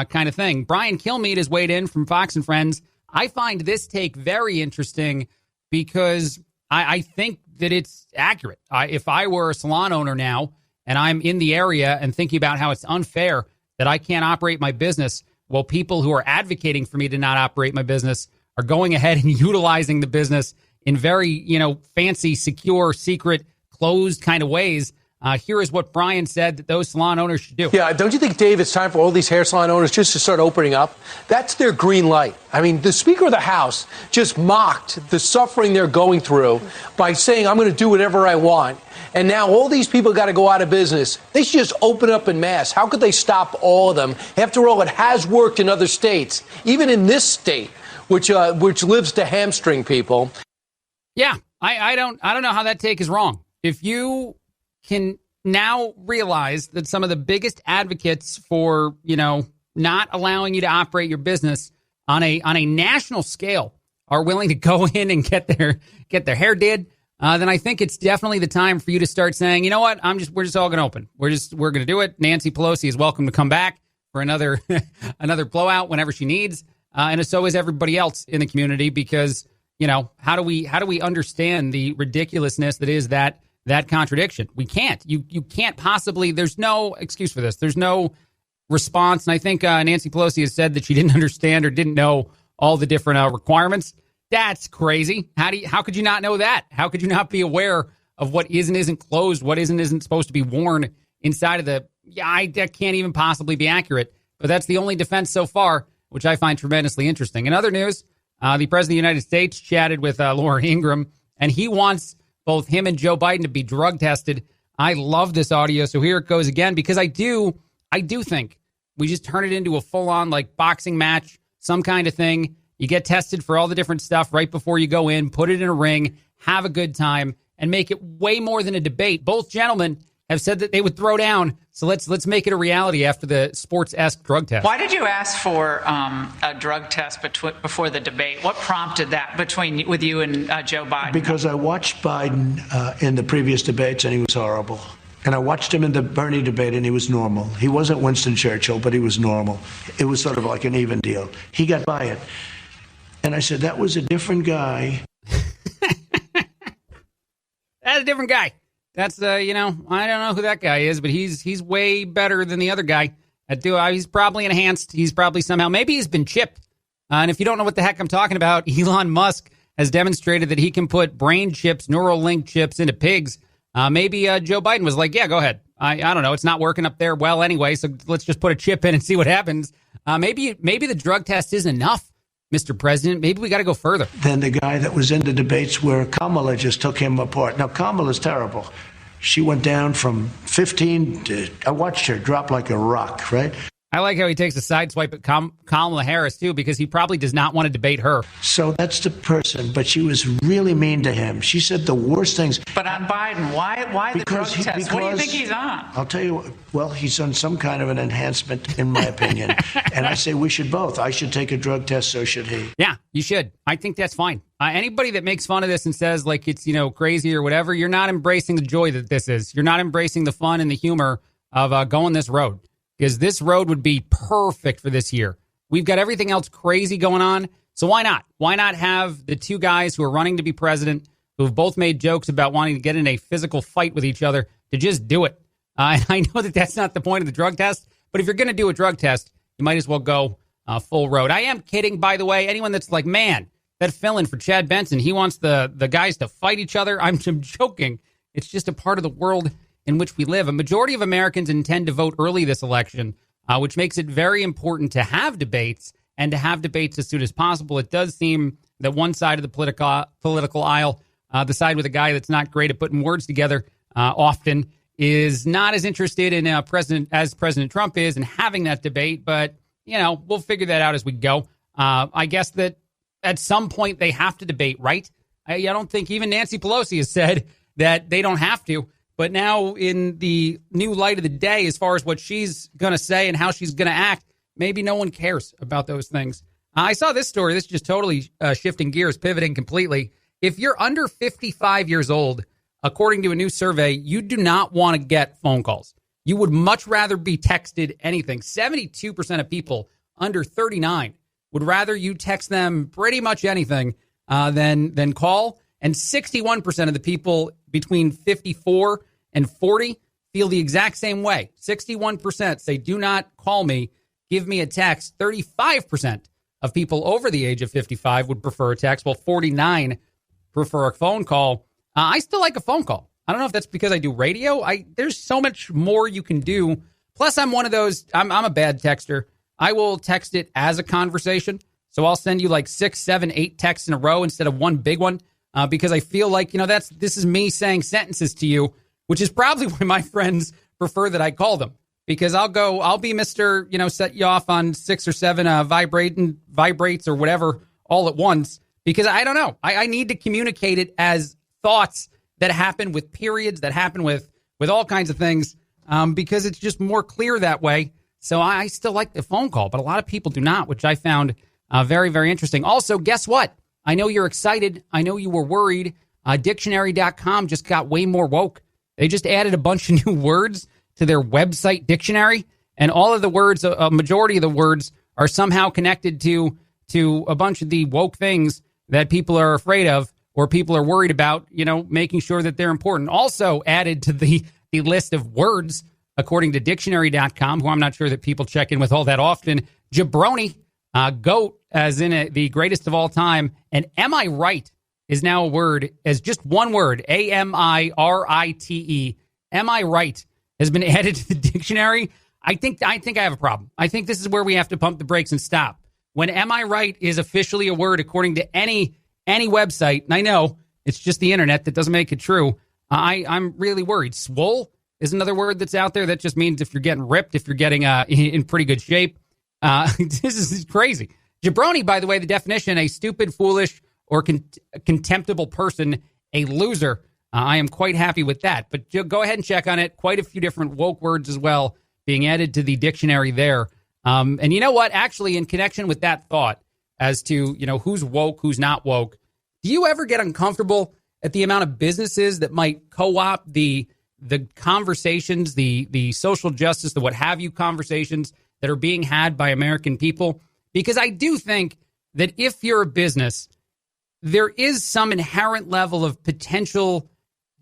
kind of thing. Brian Kilmeade has weighed in from Fox and Friends. I find this take very interesting because I think that it's accurate. If I were a salon owner now and I'm in the area and thinking about how it's unfair that I can't operate my business, while people who are advocating for me to not operate my business are going ahead and utilizing the business in very, fancy, secure, secret, closed kind of ways. Here is what Brian said that those salon owners should do. Yeah, don't you think, Dave, it's time for all these hair salon owners just to start opening up? That's their green light. I mean, the Speaker of the House just mocked the suffering they're going through by saying, I'm going to do whatever I want. And now all these people got to go out of business. They should just open up en masse. How could they stop all of them? After all, it has worked in other states, even in this state, which lives to hamstring people. Yeah, I don't know how that take is wrong. If you can now realize that some of the biggest advocates for, not allowing you to operate your business on a national scale are willing to go in and get their hair did, then I think it's definitely the time for you to start saying, you know what, we're just all going to open. We're going to do it. Nancy Pelosi is welcome to come back for another blowout whenever she needs. And so is everybody else in the community, because, how do we understand the ridiculousness that is that contradiction? We can't. You can't possibly. There's no excuse for this. There's no response. And I think Nancy Pelosi has said that she didn't understand or didn't know all the different requirements. That's crazy. How could you not know that? How could you not be aware of what is and isn't closed, what is and isn't supposed to be worn inside of that can't even possibly be accurate. But that's the only defense so far, which I find tremendously interesting. In other news, the President of the United States chatted with Laura Ingraham, and he wants both him and Joe Biden to be drug tested. I love this audio, so here it goes again, because I do think we just turn it into a full-on boxing match, some kind of thing. You get tested for all the different stuff right before you go in, put it in a ring, have a good time, and make it way more than a debate. Both gentlemen have said that they would throw down. So let's make it a reality after the sports-esque drug test. Why did you ask for a drug test before the debate? What prompted that with you and Joe Biden? Because I watched Biden in the previous debates, and he was horrible. And I watched him in the Bernie debate, and he was normal. He wasn't Winston Churchill, but he was normal. It was sort of like an even deal. He got by it. And I said, that was a different guy. That's a different guy. That's, I don't know who that guy is, but he's way better than the other guy. He's probably enhanced. He's probably somehow, maybe he's been chipped. And if you don't know what the heck I'm talking about, Elon Musk has demonstrated that he can put brain chips, neural link chips into pigs. Maybe Joe Biden was like, yeah, go ahead. I don't know. It's not working up there well anyway, so let's just put a chip in and see what happens. Maybe the drug test isn't enough, Mr. President. Maybe we got to go further. Than the guy that was in the debates where Kamala just took him apart. Now, Kamala's terrible. She went down from 15 to, I watched her drop like a rock, right? I like how he takes a side swipe at Kamala Harris, too, because he probably does not want to debate her. So that's the person, but she was really mean to him. She said the worst things. But on Biden, why the drug test? What do you think he's on? I'll tell you, well, he's on some kind of an enhancement, in my opinion. And I say we should both. I should take a drug test, so should he. Yeah, you should. I think that's fine. Anybody that makes fun of this and says, like, it's, crazy or whatever, you're not embracing the joy that this is. You're not embracing the fun and the humor of going this road. Because this road would be perfect for this year. We've got everything else crazy going on. So why not? Why not have the two guys who are running to be president, who have both made jokes about wanting to get in a physical fight with each other, to just do it? And I know that that's not the point of the drug test, but if you're going to do a drug test, you might as well go full road. I am kidding, by the way. Anyone that's like, man, that fill-in for Chad Benson, he wants the guys to fight each other. I'm joking. It's just a part of the world in which we live. A majority of Americans intend to vote early this election, which makes it very important to have debates and to have debates as soon as possible. It does seem that one side of the political aisle, the side with a guy that's not great at putting words together often, is not as interested in President Trump is in having that debate. But, we'll figure that out as we go. I guess that at some point they have to debate, right? I don't think even Nancy Pelosi has said that they don't have to. But now in the new light of the day, as far as what she's going to say and how she's going to act, maybe no one cares about those things. I saw this story. This is just totally shifting gears, pivoting completely. If you're under 55 years old, according to a new survey, you do not want to get phone calls. You would much rather be texted anything. 72% of people under 39 would rather you text them pretty much anything than call. And 61% of the people between 54 and 40 feel the exact same way. 61% say, do not call me, give me a text. 35% of people over the age of 55 would prefer a text, while 49 prefer a phone call. I still like a phone call. I don't know if that's because I do radio. There's so much more you can do. Plus, I'm one of those, I'm a bad texter. I will text it as a conversation. So I'll send you like 6, 7, 8 texts in a row instead of one big one. Because I feel like, this is me saying sentences to you, which is probably why my friends prefer that I call them. Because I'll be Mr., set you off on 6 or 7 vibrates or whatever all at once. Because I don't know. I need to communicate it as thoughts that happen with periods, that happen with all kinds of things, because it's just more clear that way. So I still like the phone call, but a lot of people do not, which I found very, very interesting. Also, guess what? I know you're excited. I know you were worried. Dictionary.com just got way more woke. They just added a bunch of new words to their website dictionary. And all of the words, a majority of the words, are somehow connected to a bunch of the woke things that people are afraid of or people are worried about, making sure that they're important. Also added to the list of words, according to Dictionary.com, who I'm not sure that people check in with all that often, jabroni, goat, as in the greatest of all time, and am I right is now a word as just one word, AMIRITE. Am I right has been added to the dictionary. I think I have a problem. I think this is where we have to pump the brakes and stop. When am I right is officially a word according to any website, and I know it's just the internet that doesn't make it true. I'm really worried. Swole is another word that's out there that just means if you're getting ripped, if you're getting in pretty good shape. This is crazy. Jabroni, by the way, the definition, a stupid, foolish, or contemptible person, a loser. I am quite happy with that. But go ahead and check on it. Quite a few different woke words as well being added to the dictionary there. And you know what? Actually, in connection with that thought as to, who's woke, who's not woke, do you ever get uncomfortable at the amount of businesses that might co-opt the conversations, the social justice, the what have you conversations that are being had by American people? Because I do think that if you're a business, there is some inherent level of potential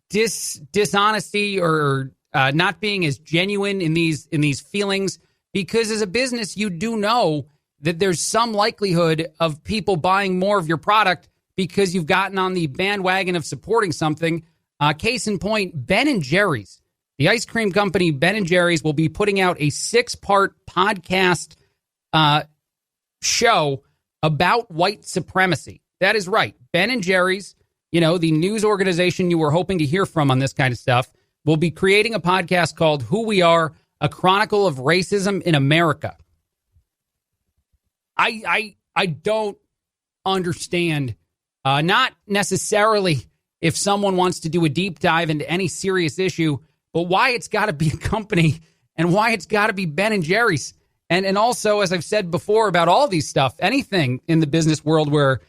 dishonesty or not being as genuine in these feelings, because as a business, you do know that there's some likelihood of people buying more of your product because you've gotten on the bandwagon of supporting something. Case in point, Ben & Jerry's, the ice cream company Ben & Jerry's, will be putting out a 6-part podcast show about white supremacy. That is right. Ben & Jerry's, the news organization you were hoping to hear from on this kind of stuff, will be creating a podcast called Who We Are, A Chronicle of Racism in America. I don't understand, not necessarily if someone wants to do a deep dive into any serious issue, but why it's got to be a company and why it's got to be Ben & Jerry's. And also, as I've said before about all these stuff, anything in the business world where,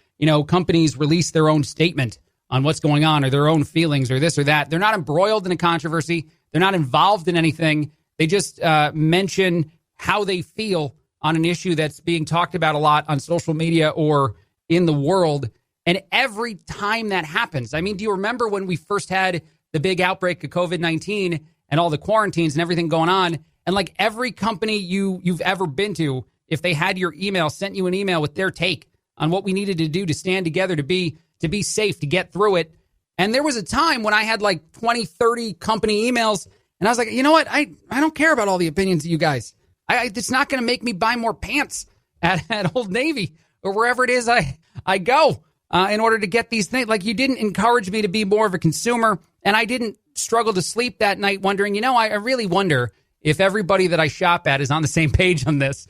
companies release their own statement on what's going on or their own feelings or this or that, they're not embroiled in a controversy. They're not involved in anything. They just mention how they feel on an issue that's being talked about a lot on social media or in the world. And every time that happens, do you remember when we first had the big outbreak of COVID-19 and all the quarantines and everything going on? And like every company you've ever been to, if they had your email, sent you an email with their take on what we needed to do to stand together, to be safe, to get through it. And there was a time when I had like 20, 30 company emails, and I was like, you know what? I don't care about all the opinions of you guys. It's not going to make me buy more pants at Old Navy or wherever it is I go in order to get these things. Like, you didn't encourage me to be more of a consumer, and I didn't struggle to sleep that night wondering, I really wonder if everybody that I shop at is on the same page on this.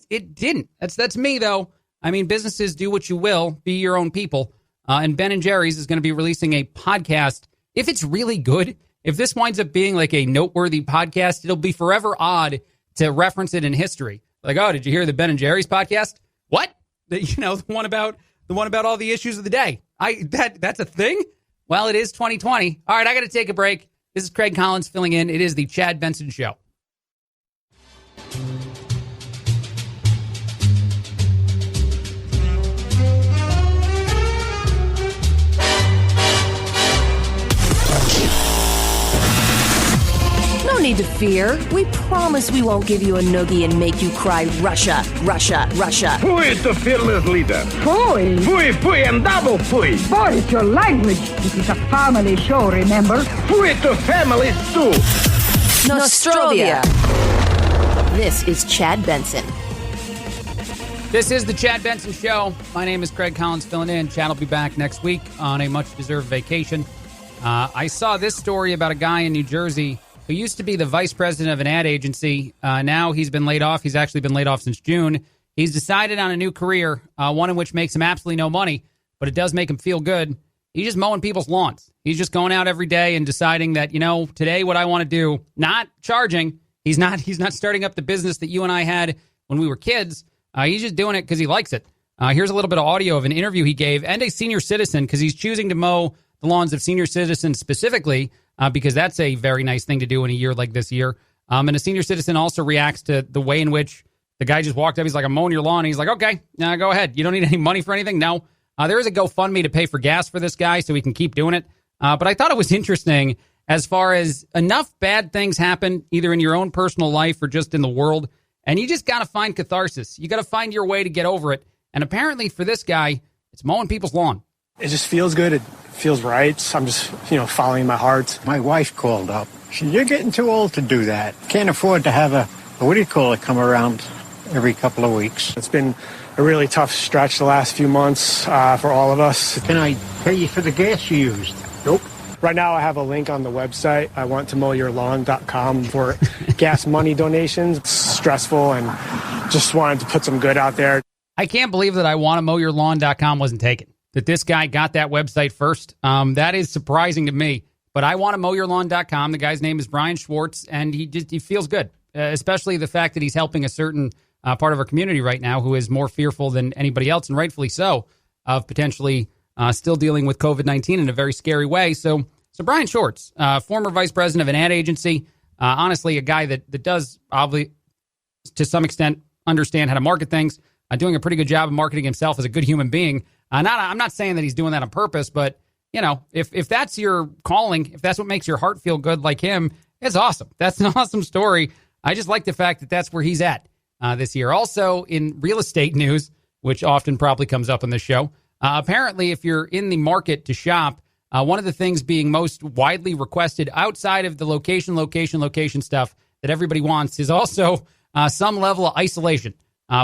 It didn't. That's me, though. Businesses, do what you will, be your own people. And Ben & Jerry's is going to be releasing a podcast. If it's really good, if this winds up being like a noteworthy podcast, it'll be forever odd to reference it in history. Like, oh, did you hear the Ben & Jerry's podcast? What? The one about all the issues of the day. That's a thing? Well, it is 2020. All right, I got to take a break. This is Craig Collins filling in. It is the Chad Benson Show. No need to fear. We promise we won't give you a noogie and make you cry Russia, Russia, Russia. Who is the fearless leader? Fui. Fui, fui, and double fui. Boy, it's your language. This is a family show, remember? Fui to families too. Nostrovia. This is Chad Benson. This is the Chad Benson Show. My name is Craig Collins filling in. Chad will be back next week on a much-deserved vacation. I saw this story about a guy in New Jersey who used to be the vice president of an ad agency. Now he's been laid off. He's actually been laid off since June. He's decided on a new career, one in which makes him absolutely no money, but it does make him feel good. He's just mowing people's lawns. He's just going out every day and deciding that, today what I want to do, not charging. He's not starting up the business that you and I had when we were kids. He's just doing it because he likes it. Here's a little bit of audio of an interview he gave, and a senior citizen, because he's choosing to mow the lawns of senior citizens specifically, because that's a very nice thing to do in a year like this year. And a senior citizen also reacts to the way in which the guy just walked up. He's like, I'm mowing your lawn. And he's like, okay, go ahead. You don't need any money for anything? No. There is a GoFundMe to pay for gas for this guy so he can keep doing it. But I thought it was interesting as far as enough bad things happen, either in your own personal life or just in the world. And you just got to find catharsis. You got to find your way to get over it. And apparently for this guy, it's mowing people's lawn. It just feels good. It feels right. I'm just, following my heart. My wife called up. She said, you're getting too old to do that. Can't afford to have come around every couple of weeks. It's been a really tough stretch the last few months for all of us. Can I pay you for the gas you used? Nope. Right now I have a link on the website. I want to mow your lawn.com for gas money donations. It's stressful and just wanted to put some good out there. I can't believe that I want to mow your lawn.com wasn't taken. That this guy got that website first. That is surprising to me. but I want to mowyourlawn.com. The guy's name is Brian Schwartz, and he feels good, especially the fact that he's helping a certain part of our community right now who is more fearful than anybody else, and rightfully so, of potentially still dealing with COVID-19 in a very scary way. So Brian Schwartz, former vice president of an ad agency, honestly, a guy that does obviously, to some extent, understand how to market things, doing a pretty good job of marketing himself as a good human being. I'm not saying that he's doing that on purpose, but if that's your calling, if that's what makes your heart feel good like him, it's awesome. That's an awesome story. I just like the fact that that's where he's at this year. Also, in real estate news, which often probably comes up on this show, apparently if you're in the market to shop, one of the things being most widely requested outside of the location stuff that everybody wants is also some level of isolation.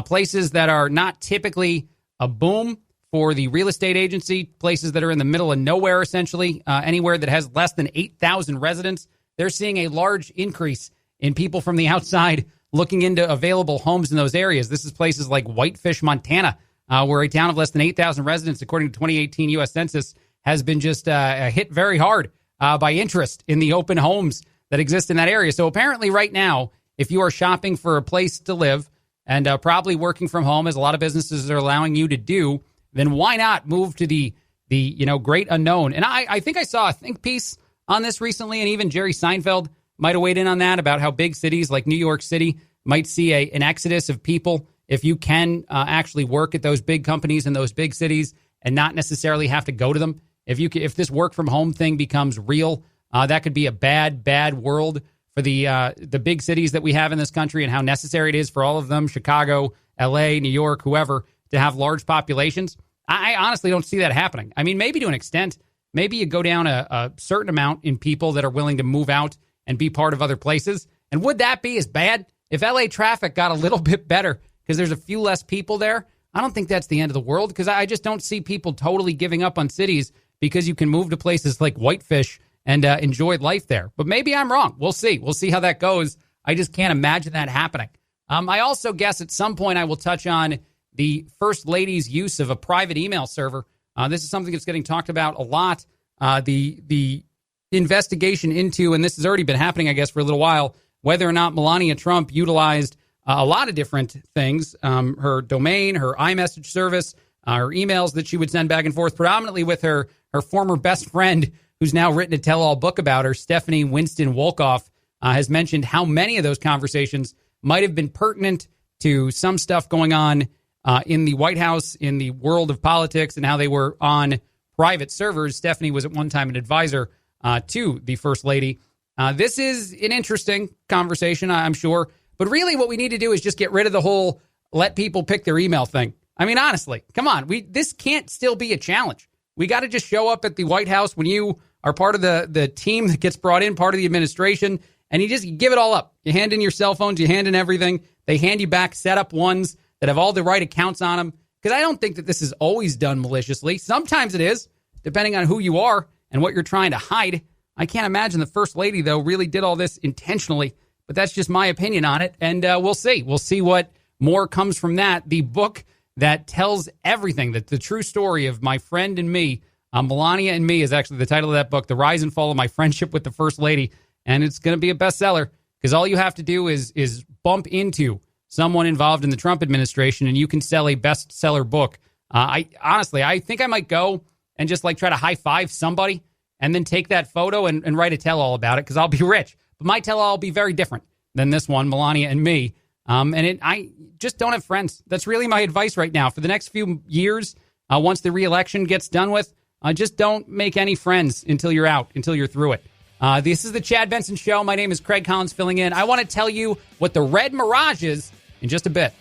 Places that are not typically a boom for the real estate agency, places that are in the middle of nowhere, essentially, anywhere that has less than 8,000 residents, they're seeing a large increase in people from the outside looking into available homes in those areas. This is places like Whitefish, Montana, where a town of less than 8,000 residents, according to 2018 U.S. Census, has been just hit very hard by interest in the open homes that exist in that area. So apparently right now, if you are shopping for a place to live and probably working from home, as a lot of businesses are allowing you to do, then why not move to the great unknown? And I think I saw a think piece on this recently, and even Jerry Seinfeld might have weighed in on that about how big cities like New York City might see an exodus of people if you can actually work at those big companies in those big cities and not necessarily have to go to them. If this work from home thing becomes real, that could be a bad world for the big cities that we have in this country and how necessary it is for all of them, Chicago, L.A., New York, whoever, to have large populations. I honestly don't see that happening. I mean, maybe to an extent, maybe you go down a certain amount in people that are willing to move out and be part of other places. And would that be as bad? If L.A. traffic got a little bit better because there's a few less people there, I don't think that's the end of the world, because I just don't see people totally giving up on cities because you can move to places like Whitefish and enjoy life there. But maybe I'm wrong. We'll see. We'll see how that goes. I just can't imagine that happening. I also guess at some point I will touch on the First Lady's use of a private email server. This is something that's getting talked about a lot. The investigation into, and this has already been happening, I guess, for a little while, whether or not Melania Trump utilized a lot of different things, her domain, her iMessage service, her emails that she would send back and forth, predominantly with her former best friend, who's now written a tell-all book about her, Stephanie Winston Wolkoff, has mentioned how many of those conversations might have been pertinent to some stuff going on in the White House, in the world of politics, and how they were on private servers. Stephanie was at one time an advisor to the First Lady. This is an interesting conversation, I'm sure. But really what we need to do is just get rid of the whole let people pick their email thing. I mean, honestly, come on. This can't still be a challenge. We got to just show up at the White House when you are part of the team that gets brought in, part of the administration, and you just give it all up. You hand in your cell phones, you hand in everything. They hand you back set up ones that have all the right accounts on them. Because I don't think that this is always done maliciously. Sometimes it is, depending on who you are and what you're trying to hide. I can't imagine the First Lady, though, really did all this intentionally. But that's just my opinion on it. And we'll see. We'll see what more comes from that. The book that tells everything, that the true story of my friend and me, Melania and Me, is actually the title of that book, The Rise and Fall of My Friendship with the First Lady. And it's going to be a bestseller because all you have to do is bump into someone involved in the Trump administration and you can sell a bestseller book. I think I might go and just like try to high five somebody and then take that photo and write a tell-all about it because I'll be rich. But my tell-all will be very different than this one, Melania and Me. I just don't have friends. That's really my advice right now. For the next few years, once the re-election gets done with, just don't make any friends until you're out, until you're through it. This is the Chad Benson Show. My name is Craig Collins filling in. I want to tell you what the Red Mirage is in just a bit.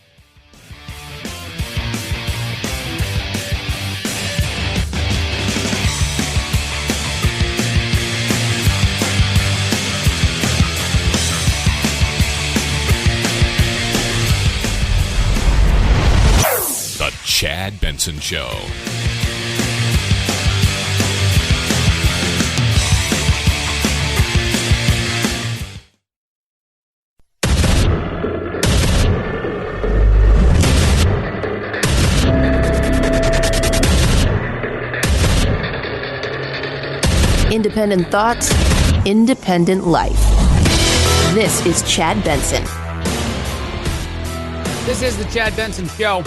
The Chad Benson Show. Independent thoughts, independent life. This is Chad Benson. This is the Chad Benson Show.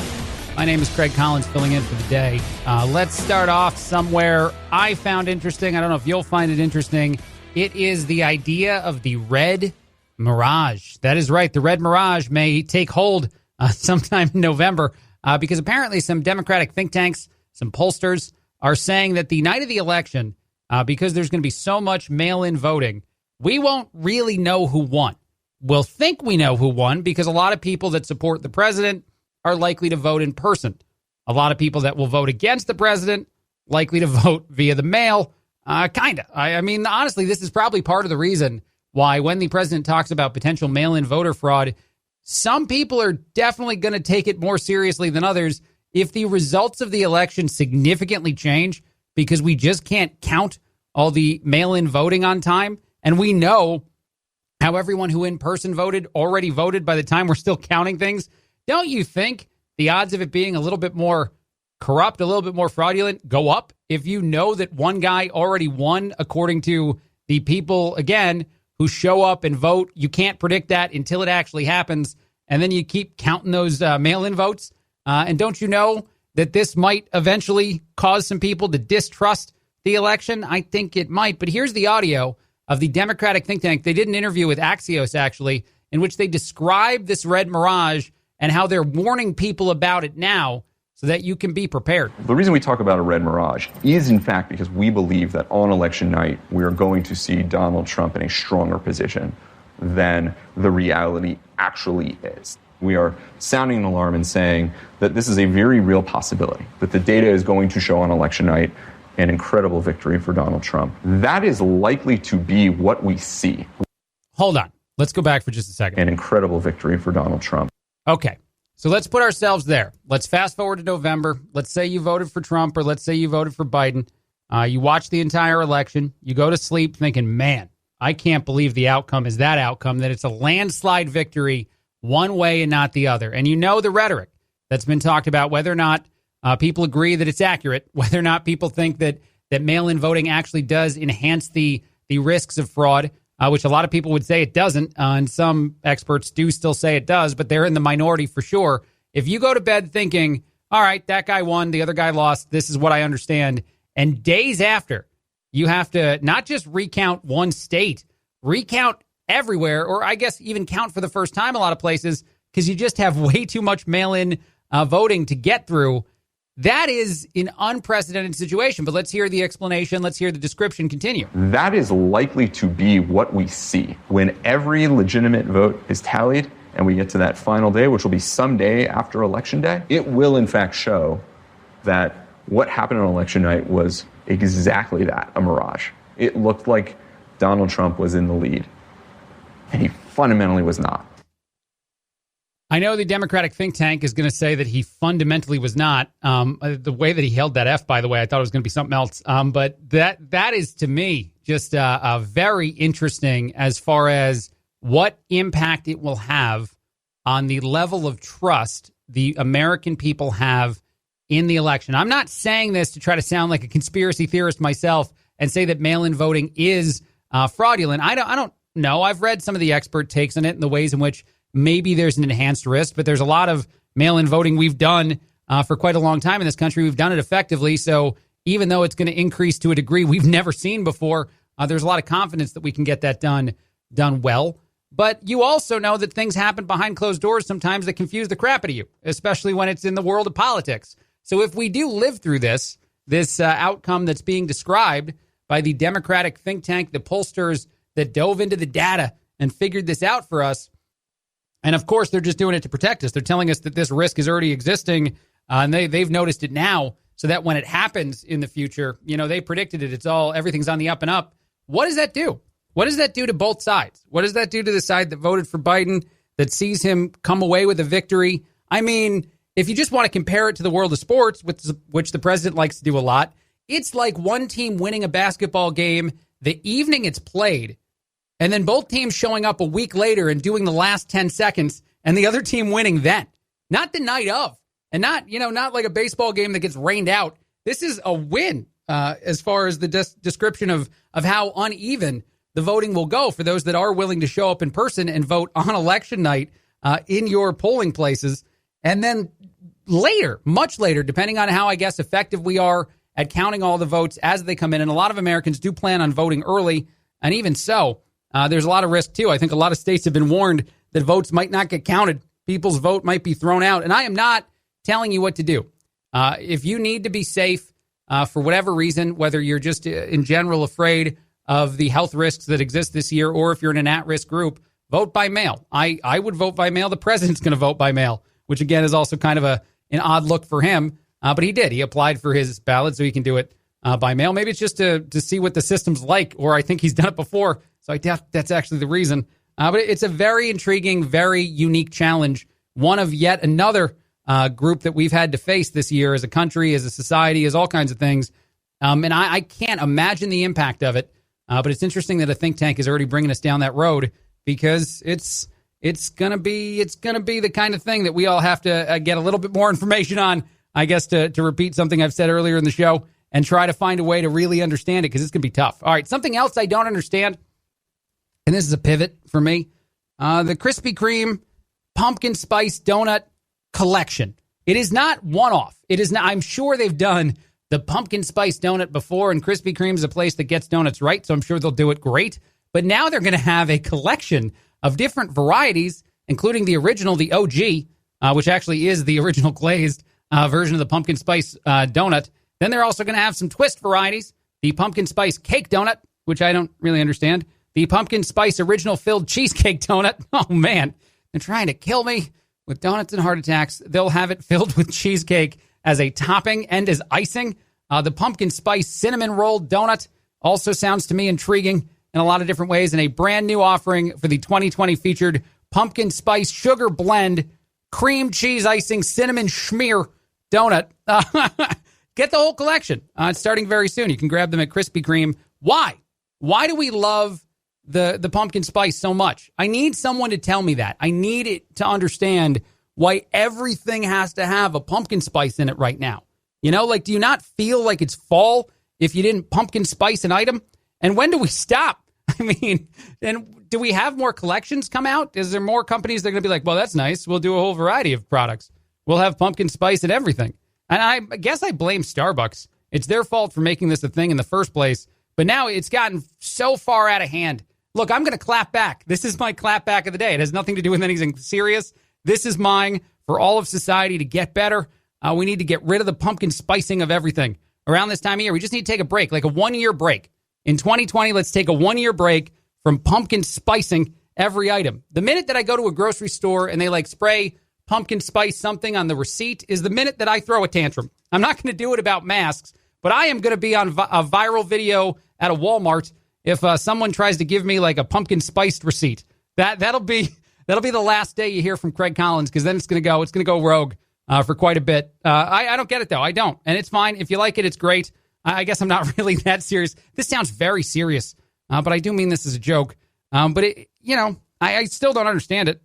My name is Craig Collins, filling in for the day. Let's start off somewhere I found interesting. I don't know if you'll find it interesting. It is the idea of the Red Mirage. That is right. The Red Mirage may take hold sometime in November because apparently some Democratic think tanks, some pollsters, are saying that the night of the election, because there's going to be so much mail-in voting, we won't really know who won. We'll think we know who won because a lot of people that support the president are likely to vote in person. A lot of people that will vote against the president likely to vote via the mail. Kind of. I mean, honestly, this is probably part of the reason why when the president talks about potential mail-in voter fraud, some people are definitely going to take it more seriously than others if the results of the election significantly change because we just can't count all the mail-in voting on time. And we know how everyone who in person voted already voted by the time we're still counting things. Don't you think the odds of it being a little bit more corrupt, a little bit more fraudulent go up if you know that one guy already won according to the people, again, who show up and vote? You can't predict that until it actually happens. And then you keep counting those mail-in votes. And don't you know that this might eventually cause some people to distrust the election? I think it might. But here's the audio of the Democratic think tank. They did an interview with Axios, actually, in which they describe this Red Mirage and how they're warning people about it now so that you can be prepared. The reason we talk about a Red Mirage is, in fact, because we believe that on election night, we are going to see Donald Trump in a stronger position than the reality actually is. We are sounding an alarm and saying that this is a very real possibility, that the data is going to show on election night an incredible victory for Donald Trump. That is likely to be what we see. Hold on. Let's go back for just a second. An incredible victory for Donald Trump. Okay. So let's put ourselves there. Let's fast forward to November. Let's say you voted for Trump or let's say you voted for Biden. You watch the entire election. You go to sleep thinking, man, I can't believe the outcome is that outcome, that it's a landslide victory one way and not the other. And you know the rhetoric that's been talked about, whether or not people agree that it's accurate, whether or not people think that mail-in voting actually does enhance the risks of fraud, which a lot of people would say it doesn't. And some experts do still say it does, but they're in the minority for sure. If you go to bed thinking, all right, that guy won, the other guy lost, this is what I understand, and days after, you have to not just recount one state, recount everywhere, or I guess even count for the first time a lot of places, because you just have way too much mail-in voting to get through. That is an unprecedented situation. But let's hear the explanation. Let's hear the description continue. That is likely to be what we see when every legitimate vote is tallied and we get to that final day, which will be someday after Election Day. It will, in fact, show that what happened on Election night was exactly that, a mirage. It looked like Donald Trump was in the lead, and he fundamentally was not. I know the Democratic think tank is going to say that he fundamentally was not. The way that he held that F, by the way, I thought it was going to be something else. But that is, to me, just very interesting as far as what impact it will have on the level of trust the American people have in the election. I'm not saying this to try to sound like a conspiracy theorist myself and say that mail-in voting is fraudulent. I don't know. I've read some of the expert takes on it and the ways in which maybe there's an enhanced risk, but there's a lot of mail-in voting we've done for quite a long time in this country. We've done it effectively. So even though it's going to increase to a degree we've never seen before, there's a lot of confidence that we can get that done well. But you also know that things happen behind closed doors sometimes that confuse the crap out of you, especially when it's in the world of politics. So if we do live through this outcome that's being described by the Democratic think tank, the pollsters that dove into the data and figured this out for us, and of course, they're just doing it to protect us. They're telling us that this risk is already existing, and they've noticed it now, so that when it happens in the future, they predicted it. Everything's on the up and up. What does that do? What does that do to both sides? What does that do to the side that voted for Biden, that sees him come away with a victory? I mean, if you just want to compare it to the world of sports, which the president likes to do a lot, it's like one team winning a basketball game the evening it's played, and then both teams showing up a week later and doing the last 10 seconds, and the other team winning then. Not the night of, and not like a baseball game that gets rained out. This is a win as far as the description of how uneven the voting will go for those that are willing to show up in person and vote on election night in your polling places. And then later, much later, depending on how, I guess, effective we are at counting all the votes as they come in. And a lot of Americans do plan on voting early. And even so, there's a lot of risk, too. I think a lot of states have been warned that votes might not get counted. People's vote might be thrown out. And I am not telling you what to do. If you need to be safe for whatever reason, whether you're just in general afraid of the health risks that exist this year, or if you're in an at-risk group, vote by mail. I would vote by mail. The president's going to vote by mail, which, again, is also kind of an odd look for him. But he did. He applied for his ballot, so he can do it by mail. Maybe it's just to see what the system's like, or I think he's done it before, so I doubt that's actually the reason. But it's a very intriguing, very unique challenge, one of yet another group that we've had to face this year as a country, as a society, as all kinds of things. And I can't imagine the impact of it. But it's interesting that a think tank is already bringing us down that road, because it's gonna be the kind of thing that we all have to get a little bit more information on, I guess, to repeat something I've said earlier in the show, and try to find a way to really understand it, because it's gonna be tough. All right, something else I don't understand, and this is a pivot for me, the Krispy Kreme pumpkin spice donut collection. It is not one-off. It is not. I'm sure they've done the pumpkin spice donut before, and Krispy Kreme is a place that gets donuts right, so I'm sure they'll do it great. But now they're going to have a collection of different varieties, including the original, the OG, which actually is the original glazed version of the pumpkin spice donut. Then they're also going to have some twist varieties, the pumpkin spice cake donut, which I don't really understand, the pumpkin spice original filled cheesecake donut. Oh, man, they're trying to kill me with donuts and heart attacks. They'll have it filled with cheesecake as a topping and as icing. The pumpkin spice cinnamon roll donut also sounds to me intriguing in a lot of different ways, and a brand new offering for the 2020 featured pumpkin spice sugar blend cream cheese icing cinnamon schmear donut. Get the whole collection. It's starting very soon. You can grab them at Krispy Kreme. Why? Why do we love the pumpkin spice so much? I need someone to tell me that. I need it to understand why everything has to have a pumpkin spice in it right now. You know, like, do you not feel like it's fall if you didn't pumpkin spice an item? And when do we stop? I mean, and do we have more collections come out? Is there more companies that are going to be like, well, that's nice, we'll do a whole variety of products. We'll have pumpkin spice in everything. And I guess I blame Starbucks. It's their fault for making this a thing in the first place. But now it's gotten so far out of hand. Look, I'm going to clap back. This is my clap back of the day. It has nothing to do with anything serious. This is mine for all of society to get better. We need to get rid of the pumpkin spicing of everything. Around this time of year, we just need to take a break, like a 1-year break. In 2020, let's take a 1-year break from pumpkin spicing every item. The minute that I go to a grocery store and they spray pumpkin spice something on the receipt is the minute that I throw a tantrum. I'm not going to do it about masks, but I am going to be on a viral video at a Walmart if someone tries to give me a pumpkin spiced receipt. That'll be the last day you hear from Craig Collins, because then it's going to go rogue for quite a bit. I don't get it, though. I don't. And it's fine. If you like it, it's great. I guess I'm not really that serious. This sounds very serious, but I do mean this as a joke. But I still don't understand it.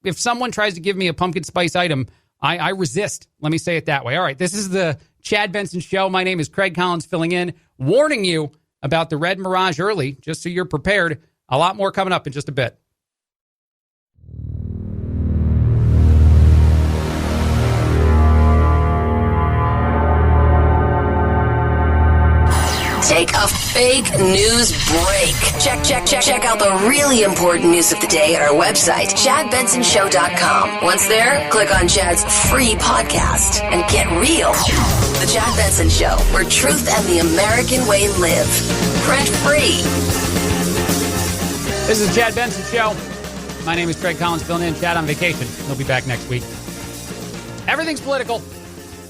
If someone tries to give me a pumpkin spice item, I resist. Let me say it that way. All right, this is the Chad Benson Show. My name is Craig Collins, filling in, warning you about the Red Mirage early, just so you're prepared. A lot more coming up in just a bit. Take a fake news break. Check out the really important news of the day at our website, ChadBensonShow.com. Once there, click on Chad's free podcast and get real. The Chad Benson Show, where truth and the American way live. Print free. This is the Chad Benson Show. My name is Craig Collins, filling in. Chad on vacation. He'll be back next week. Everything's political.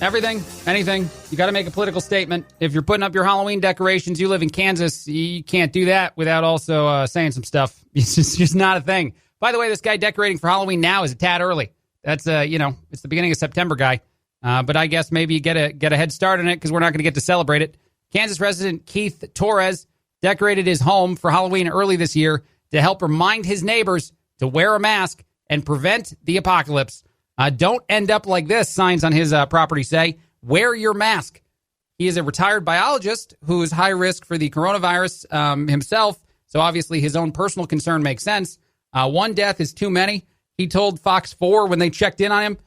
Everything, anything. You got to make a political statement. If you're putting up your Halloween decorations, you live in Kansas, you can't do that without also saying some stuff. It's just not a thing. By the way, this guy decorating for Halloween now is a tad early. That's, it's the beginning of September, guy. But I guess maybe you get a head start on it, because we're not going to get to celebrate it. Kansas resident Keith Torres decorated his home for Halloween early this year to help remind his neighbors to wear a mask and prevent the apocalypse. Don't end up like this, signs on his property say. Wear your mask. He is a retired biologist who is high risk for the coronavirus himself. So obviously his own personal concern makes sense. One death is too many. He told Fox 4 when they checked in on him,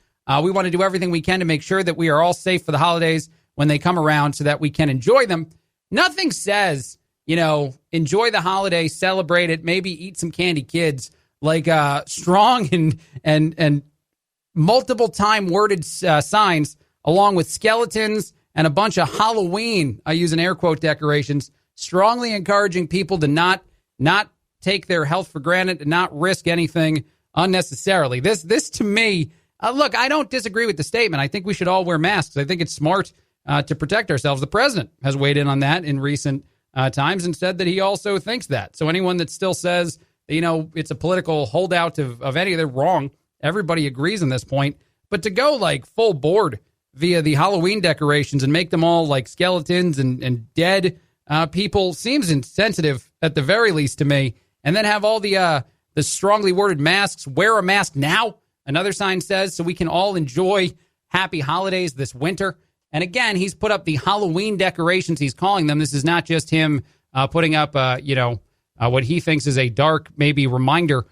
we want to do everything we can to make sure that we are all safe for the holidays when they come around so that we can enjoy them. Nothing says, enjoy the holiday, celebrate it, maybe eat some candy, kids, like strong and multiple time worded signs along with skeletons and a bunch of Halloween, I use an air quote, decorations, strongly encouraging people to not take their health for granted and not risk anything unnecessarily. This to me, look, I don't disagree with the statement. I think we should all wear masks. I think it's smart to protect ourselves. The president has weighed in on that in recent times and said that he also thinks that. So anyone that still says, it's a political holdout of any, they're wrong. Everybody agrees on this point. But to go like full board via the Halloween decorations and make them all like skeletons and dead people seems insensitive at the very least to me. And then have all the strongly worded masks, wear a mask now, another sign says, so we can all enjoy happy holidays this winter. And again, he's put up the Halloween decorations, he's calling them. This is not just him putting up, what he thinks is a dark, maybe reminder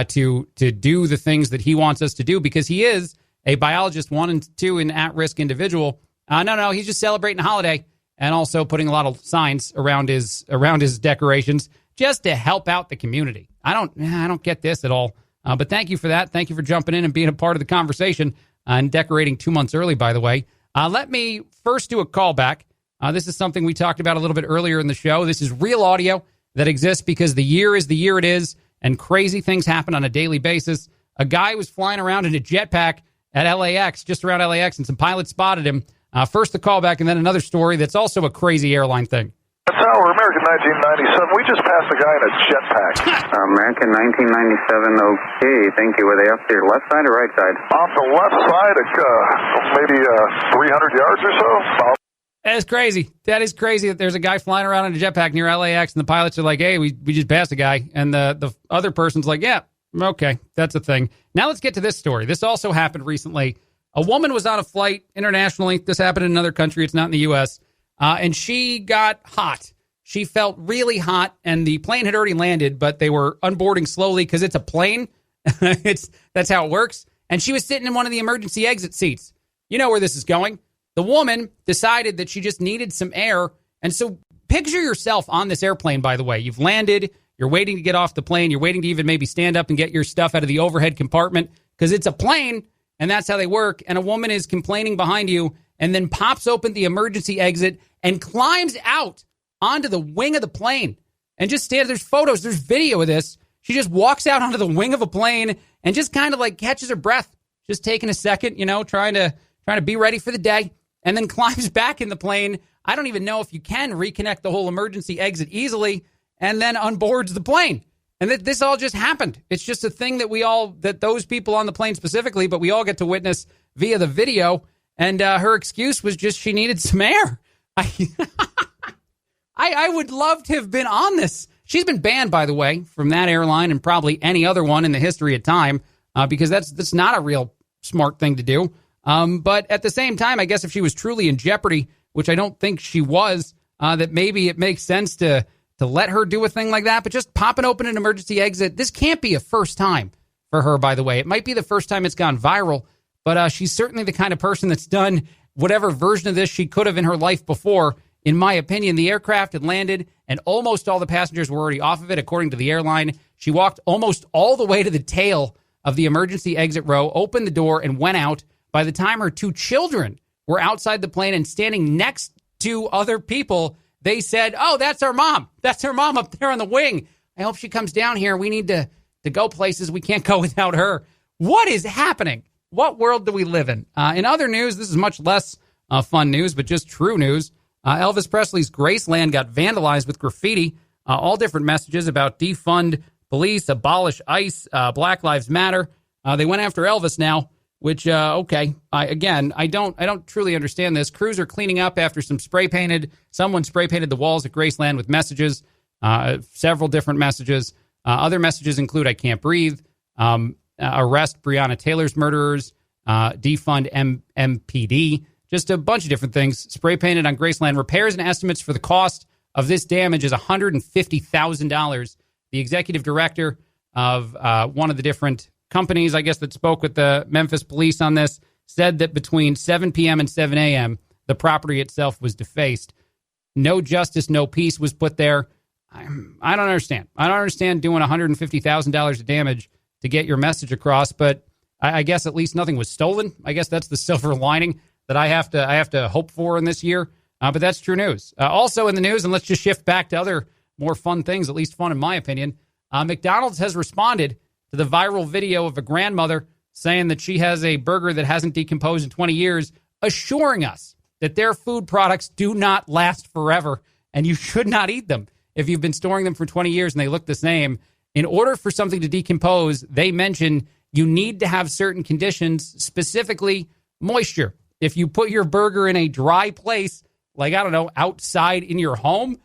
to do the things that he wants us to do, because he is a biologist, 1 and 2, an at-risk individual. No, he's just celebrating a holiday and also putting a lot of signs around his decorations just to help out the community. I don't get this at all. But thank you for that. Thank you for jumping in and being a part of the conversation and decorating 2 months early, by the way. Let me first do a callback. This is something we talked about a little bit earlier in the show. This is real audio that exists because the year is the year it is, and crazy things happen on a daily basis. A guy was flying around in a jetpack at LAX, just around LAX, and some pilots spotted him. First the callback, and then another story that's also a crazy airline thing. Tower, American 1997. We just passed a guy in a jetpack. American 1997, okay, thank you. Were they up to your left side or right side? Off the left side, maybe 300 yards or so. That is crazy. That is crazy that there's a guy flying around in a jetpack near LAX, and the pilots are like, hey, we just passed a guy. And the other person's like, yeah, okay, that's a thing. Now let's get to this story. This also happened recently. A woman was on a flight internationally. This happened in another country. It's not in the U.S., and she got hot. She felt really hot, and the plane had already landed, but they were unboarding slowly because it's a plane. That's how it works. And she was sitting in one of the emergency exit seats. You know where this is going. The woman decided that she just needed some air. And so picture yourself on this airplane, by the way. You've landed. You're waiting to get off the plane. You're waiting to even maybe stand up and get your stuff out of the overhead compartment because it's a plane, and that's how they work. And a woman is complaining behind you and then pops open the emergency exit and climbs out onto the wing of the plane and just stands. There's photos. There's video of this. She just walks out onto the wing of a plane and just kind of like catches her breath, just taking a second, trying to be ready for the day, and then climbs back in the plane. I don't even know if you can reconnect the whole emergency exit easily, and then onboards the plane. And this all just happened. It's just a thing that those people on the plane specifically, but we all get to witness via the video. And her excuse was just she needed some air. I would love to have been on this. She's been banned, by the way, from that airline and probably any other one in the history of time because that's not a real smart thing to do. But at the same time, I guess if she was truly in jeopardy, which I don't think she was, that maybe it makes sense to let her do a thing like that. But just popping open an emergency exit, this can't be a first time for her, by the way. It might be the first time it's gone viral, but she's certainly the kind of person that's done whatever version of this she could have in her life before. In my opinion, the aircraft had landed and almost all the passengers were already off of it, according to the airline. She walked almost all the way to the tail of the emergency exit row, opened the door, and went out. By the time her 2 children were outside the plane and standing next to other people, they said, oh, that's our mom. That's her mom up there on the wing. I hope she comes down here. We need to go places. We can't go without her. What is happening? What world do we live in? In other news, this is much less fun news, but just true news. Elvis Presley's Graceland got vandalized with graffiti, all different messages about defund police, abolish ICE, Black Lives Matter. They went after Elvis now, which, okay. I don't truly understand this. Crews are cleaning up after someone spray painted the walls at Graceland with messages, several different messages. Other messages include, I can't breathe, arrest Breonna Taylor's murderers, defund MPD. just a bunch of different things spray painted on Graceland. Repairs and estimates for the cost of this damage is $150,000. The executive director of one of the different companies, I guess, that spoke with the Memphis police on this, said that between 7 p.m. and 7 a.m., the property itself was defaced. No justice, no peace was put there. I don't understand. I don't understand doing $150,000 of damage to get your message across, but I guess at least nothing was stolen. I guess that's the silver lining that I have to hope for in this year. But that's true news. Also in the news, and let's just shift back to other more fun things, at least fun in my opinion. McDonald's has responded to the viral video of a grandmother saying that she has a burger that hasn't decomposed in 20 years, assuring us that their food products do not last forever and you should not eat them if you've been storing them for 20 years and they look the same. In order for something to decompose, they mention you need to have certain conditions, specifically moisture. If you put your burger in a dry place, like, I don't know, outside in your home,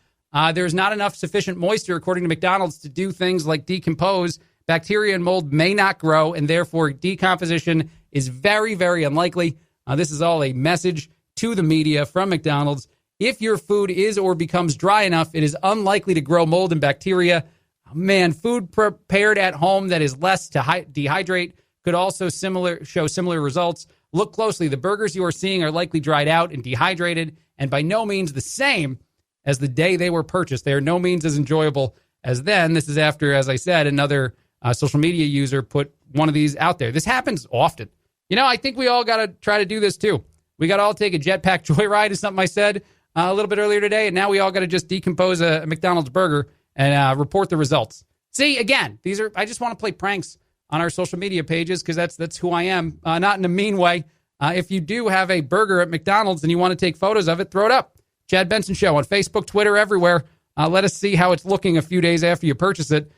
there's not enough sufficient moisture, according to McDonald's, to do things like decompose. Bacteria and mold may not grow, and therefore decomposition is very, very unlikely. This is all a message to the media from McDonald's. If your food is or becomes dry enough, it is unlikely to grow mold and bacteria. Man, food prepared at home that is less to dehydrate could also show similar results. Look closely. The burgers you are seeing are likely dried out and dehydrated, and by no means the same as the day they were purchased. They are no means as enjoyable as then. This is after, as I said, another social media user put one of these out there. This happens often. You know, I think we all got to try to do this too. We got to all take a jetpack joyride, is something I said a little bit earlier today, and now we all got to just decompose a McDonald's burger and report the results. See, again, I just want to play pranks on our social media pages because that's who I am, not in a mean way. If you do have a burger at McDonald's and you want to take photos of it, throw it up. Chad Benson Show on Facebook, Twitter, everywhere. Let us see how it's looking a few days after you purchase it.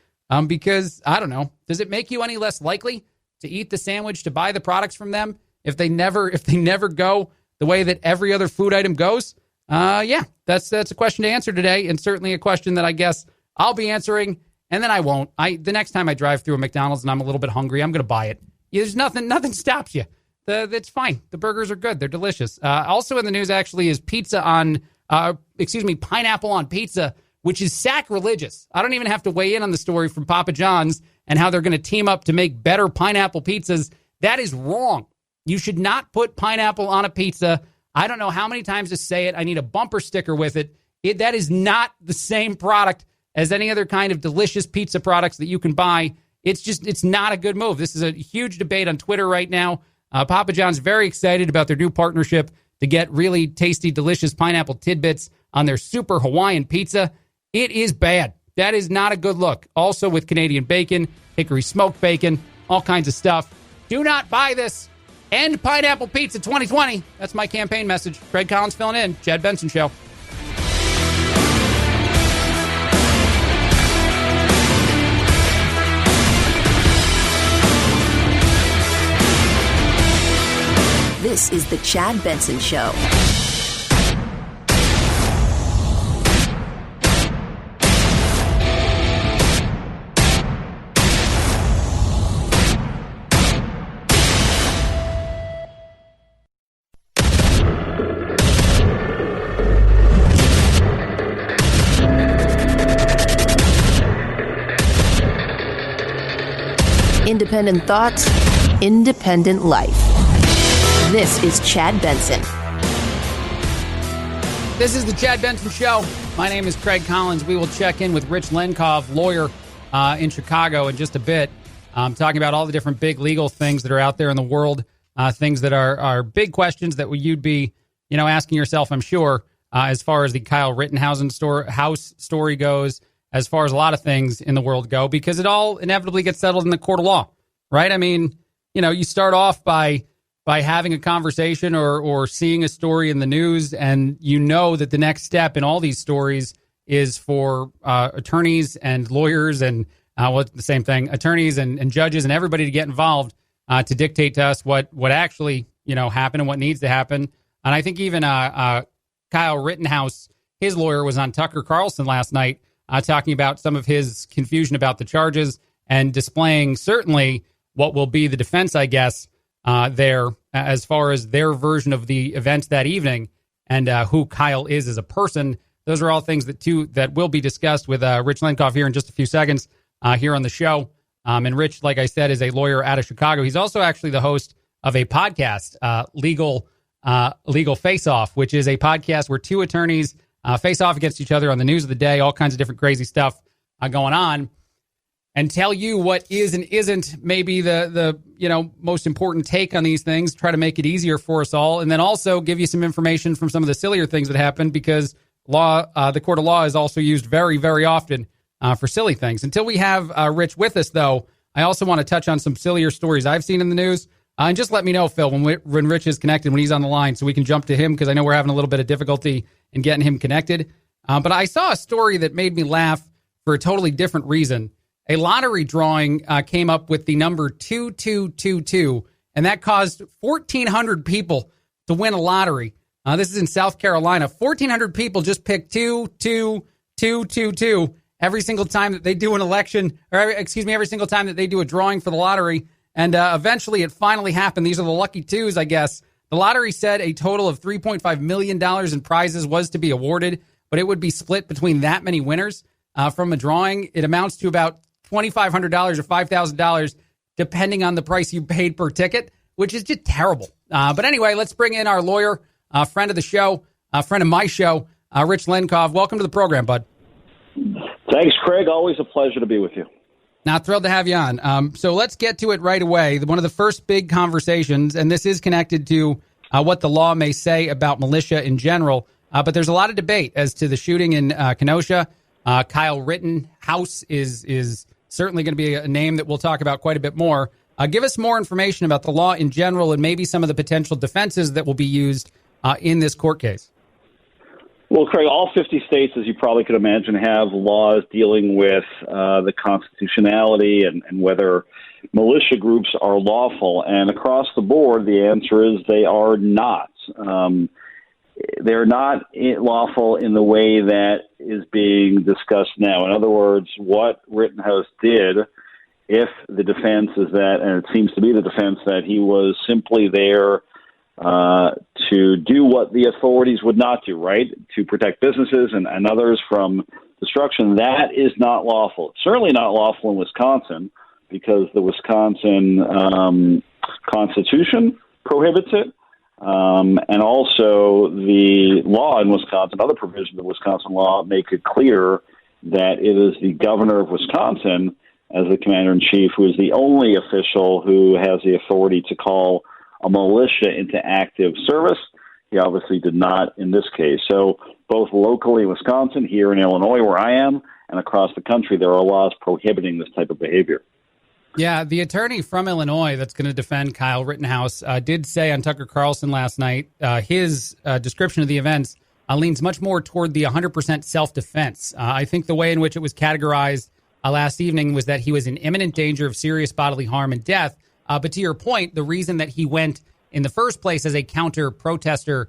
Because, I don't know, does it make you any less likely to eat the sandwich, to buy the products from them if they never go the way that every other food item goes? Yeah, that's a question to answer today, and certainly a question that I guess I'll be answering, and then I won't. The next time I drive through a McDonald's and I'm a little bit hungry, I'm going to buy it. There's nothing stops you. That's fine. The burgers are good. They're delicious. Also in the news, actually, is pineapple on pizza, which is sacrilegious. I don't even have to weigh in on the story from Papa John's and how they're going to team up to make better pineapple pizzas. That is wrong. You should not put pineapple on a pizza. I don't know how many times to say it. I need a bumper sticker with it. That is not the same product as any other kind of delicious pizza products that you can buy. It's not a good move. This is a huge debate on Twitter right now. Papa John's very excited about their new partnership to get really tasty, delicious pineapple tidbits on their super Hawaiian pizza. It is bad. That is not a good look. Also with Canadian bacon, hickory smoked bacon, all kinds of stuff. Do not buy this. End pineapple pizza 2020. That's my campaign message. Craig Collins filling in. Chad Benson Show. This is the Chad Benson Show. Independent thoughts, independent life. This is Chad Benson. This is the Chad Benson Show. My name is Craig Collins. We will check in with Rich Lenkov, lawyer in Chicago, in just a bit, talking about all the different big legal things that are out there in the world, things that are big questions that you'd be, asking yourself, I'm sure, as far as the Kyle Rittenhouse story goes, as far as a lot of things in the world go, because it all inevitably gets settled in the court of law, right? I mean, you start off by having a conversation or seeing a story in the news, and that the next step in all these stories is for attorneys and lawyers and the same thing, attorneys and judges and everybody to get involved to dictate to us what actually happened and what needs to happen. And I think even Kyle Rittenhouse, his lawyer, was on Tucker Carlson last night talking about some of his confusion about the charges and displaying certainly what will be the defense, I guess, there as far as their version of the events that evening and who Kyle is as a person. Those are all things that will be discussed with Rich Lenkov here in just a few seconds here on the show. And Rich, like I said, is a lawyer out of Chicago. He's also actually the host of a podcast, Legal Face Off, which is a podcast where two attorneys face off against each other on the news of the day, all kinds of different crazy stuff going on, and tell you what is and isn't maybe the most important take on these things, try to make it easier for us all, and then also give you some information from some of the sillier things that happen, because the court of law is also used very, very often for silly things. Until we have Rich with us, though, I also want to touch on some sillier stories I've seen in the news. And just let me know, Phil, when Rich is connected, when he's on the line, so we can jump to him, because I know we're having a little bit of difficulty in getting him connected. But I saw a story that made me laugh for a totally different reason. A lottery drawing came up with the number 2222, and that caused 1,400 people to win a lottery. This is in South Carolina. 1,400 people just picked 22222 every single time that they do an election, every single time that they do a drawing for the lottery. And eventually it finally happened. These are the lucky twos, I guess. The lottery said a total of $3.5 million in prizes was to be awarded, but it would be split between that many winners from a drawing. It amounts to about $2,500 or $5,000, depending on the price you paid per ticket, which is just terrible. But anyway, let's bring in our lawyer, friend of the show, friend of my show, Rich Lenkov. Welcome to the program, bud. Thanks, Craig. Always a pleasure to be with you. Now, thrilled to have you on. So let's get to it right away. One of the first big conversations, and this is connected to what the law may say about militia in general, but there's a lot of debate as to the shooting in Kenosha. Kyle Rittenhouse is certainly going to be a name that we'll talk about quite a bit more. Give us more information about the law in general and maybe some of the potential defenses that will be used in this court case. Well, Craig, all 50 states, as you probably could imagine, have laws dealing with the constitutionality and whether militia groups are lawful. And across the board, the answer is they are not. They're not lawful in the way that is being discussed now. In other words, what Rittenhouse did, if the defense is that, and it seems to be the defense, that he was simply there to do what the authorities would not do, right? To protect businesses and others from destruction. That is not lawful. It's certainly not lawful in Wisconsin because the Wisconsin Constitution prohibits it. And also the law in Wisconsin, other provisions of Wisconsin law make it clear that it is the governor of Wisconsin as the commander-in-chief who is the only official who has the authority to call a militia into active service. He obviously did not in this case. So both locally in Wisconsin, here in Illinois where I am, and across the country, there are laws prohibiting this type of behavior. Yeah, the attorney from Illinois that's going to defend Kyle Rittenhouse did say on Tucker Carlson last night, his description of the events leans much more toward the 100% self-defense. I think the way in which it was categorized last evening was that he was in imminent danger of serious bodily harm and death. But to your point, the reason that he went in the first place as a counter-protester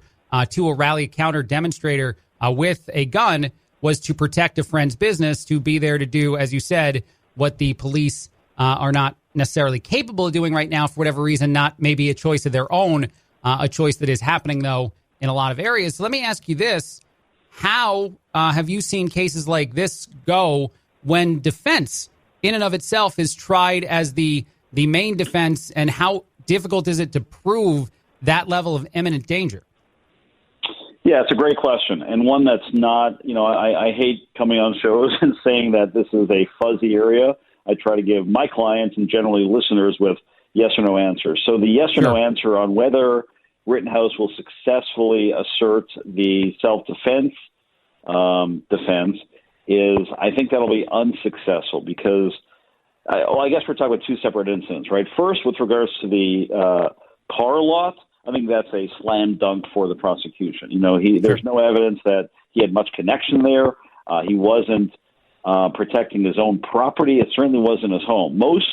to a rally, counter-demonstrator with a gun was to protect a friend's business, to be there to do, as you said, what the police are not necessarily capable of doing right now for whatever reason, not maybe a choice of their own, a choice that is happening, though, in a lot of areas. So let me ask you this. How have you seen cases like this go when defense in and of itself is tried as the main defense, and how difficult is it to prove that level of imminent danger? Yeah, it's a great question, and one that's not, I hate coming on shows and saying that this is a fuzzy area. I try to give my clients and generally listeners with yes or no answers. So the yes or no answer on whether Rittenhouse will successfully assert the self-defense defense is, I think that'll be unsuccessful because I guess we're talking about two separate incidents, right? First, with regards to the car lot, I think that's a slam dunk for the prosecution. There's no evidence that he had much connection there. He wasn't protecting his own property. It certainly wasn't his home. Most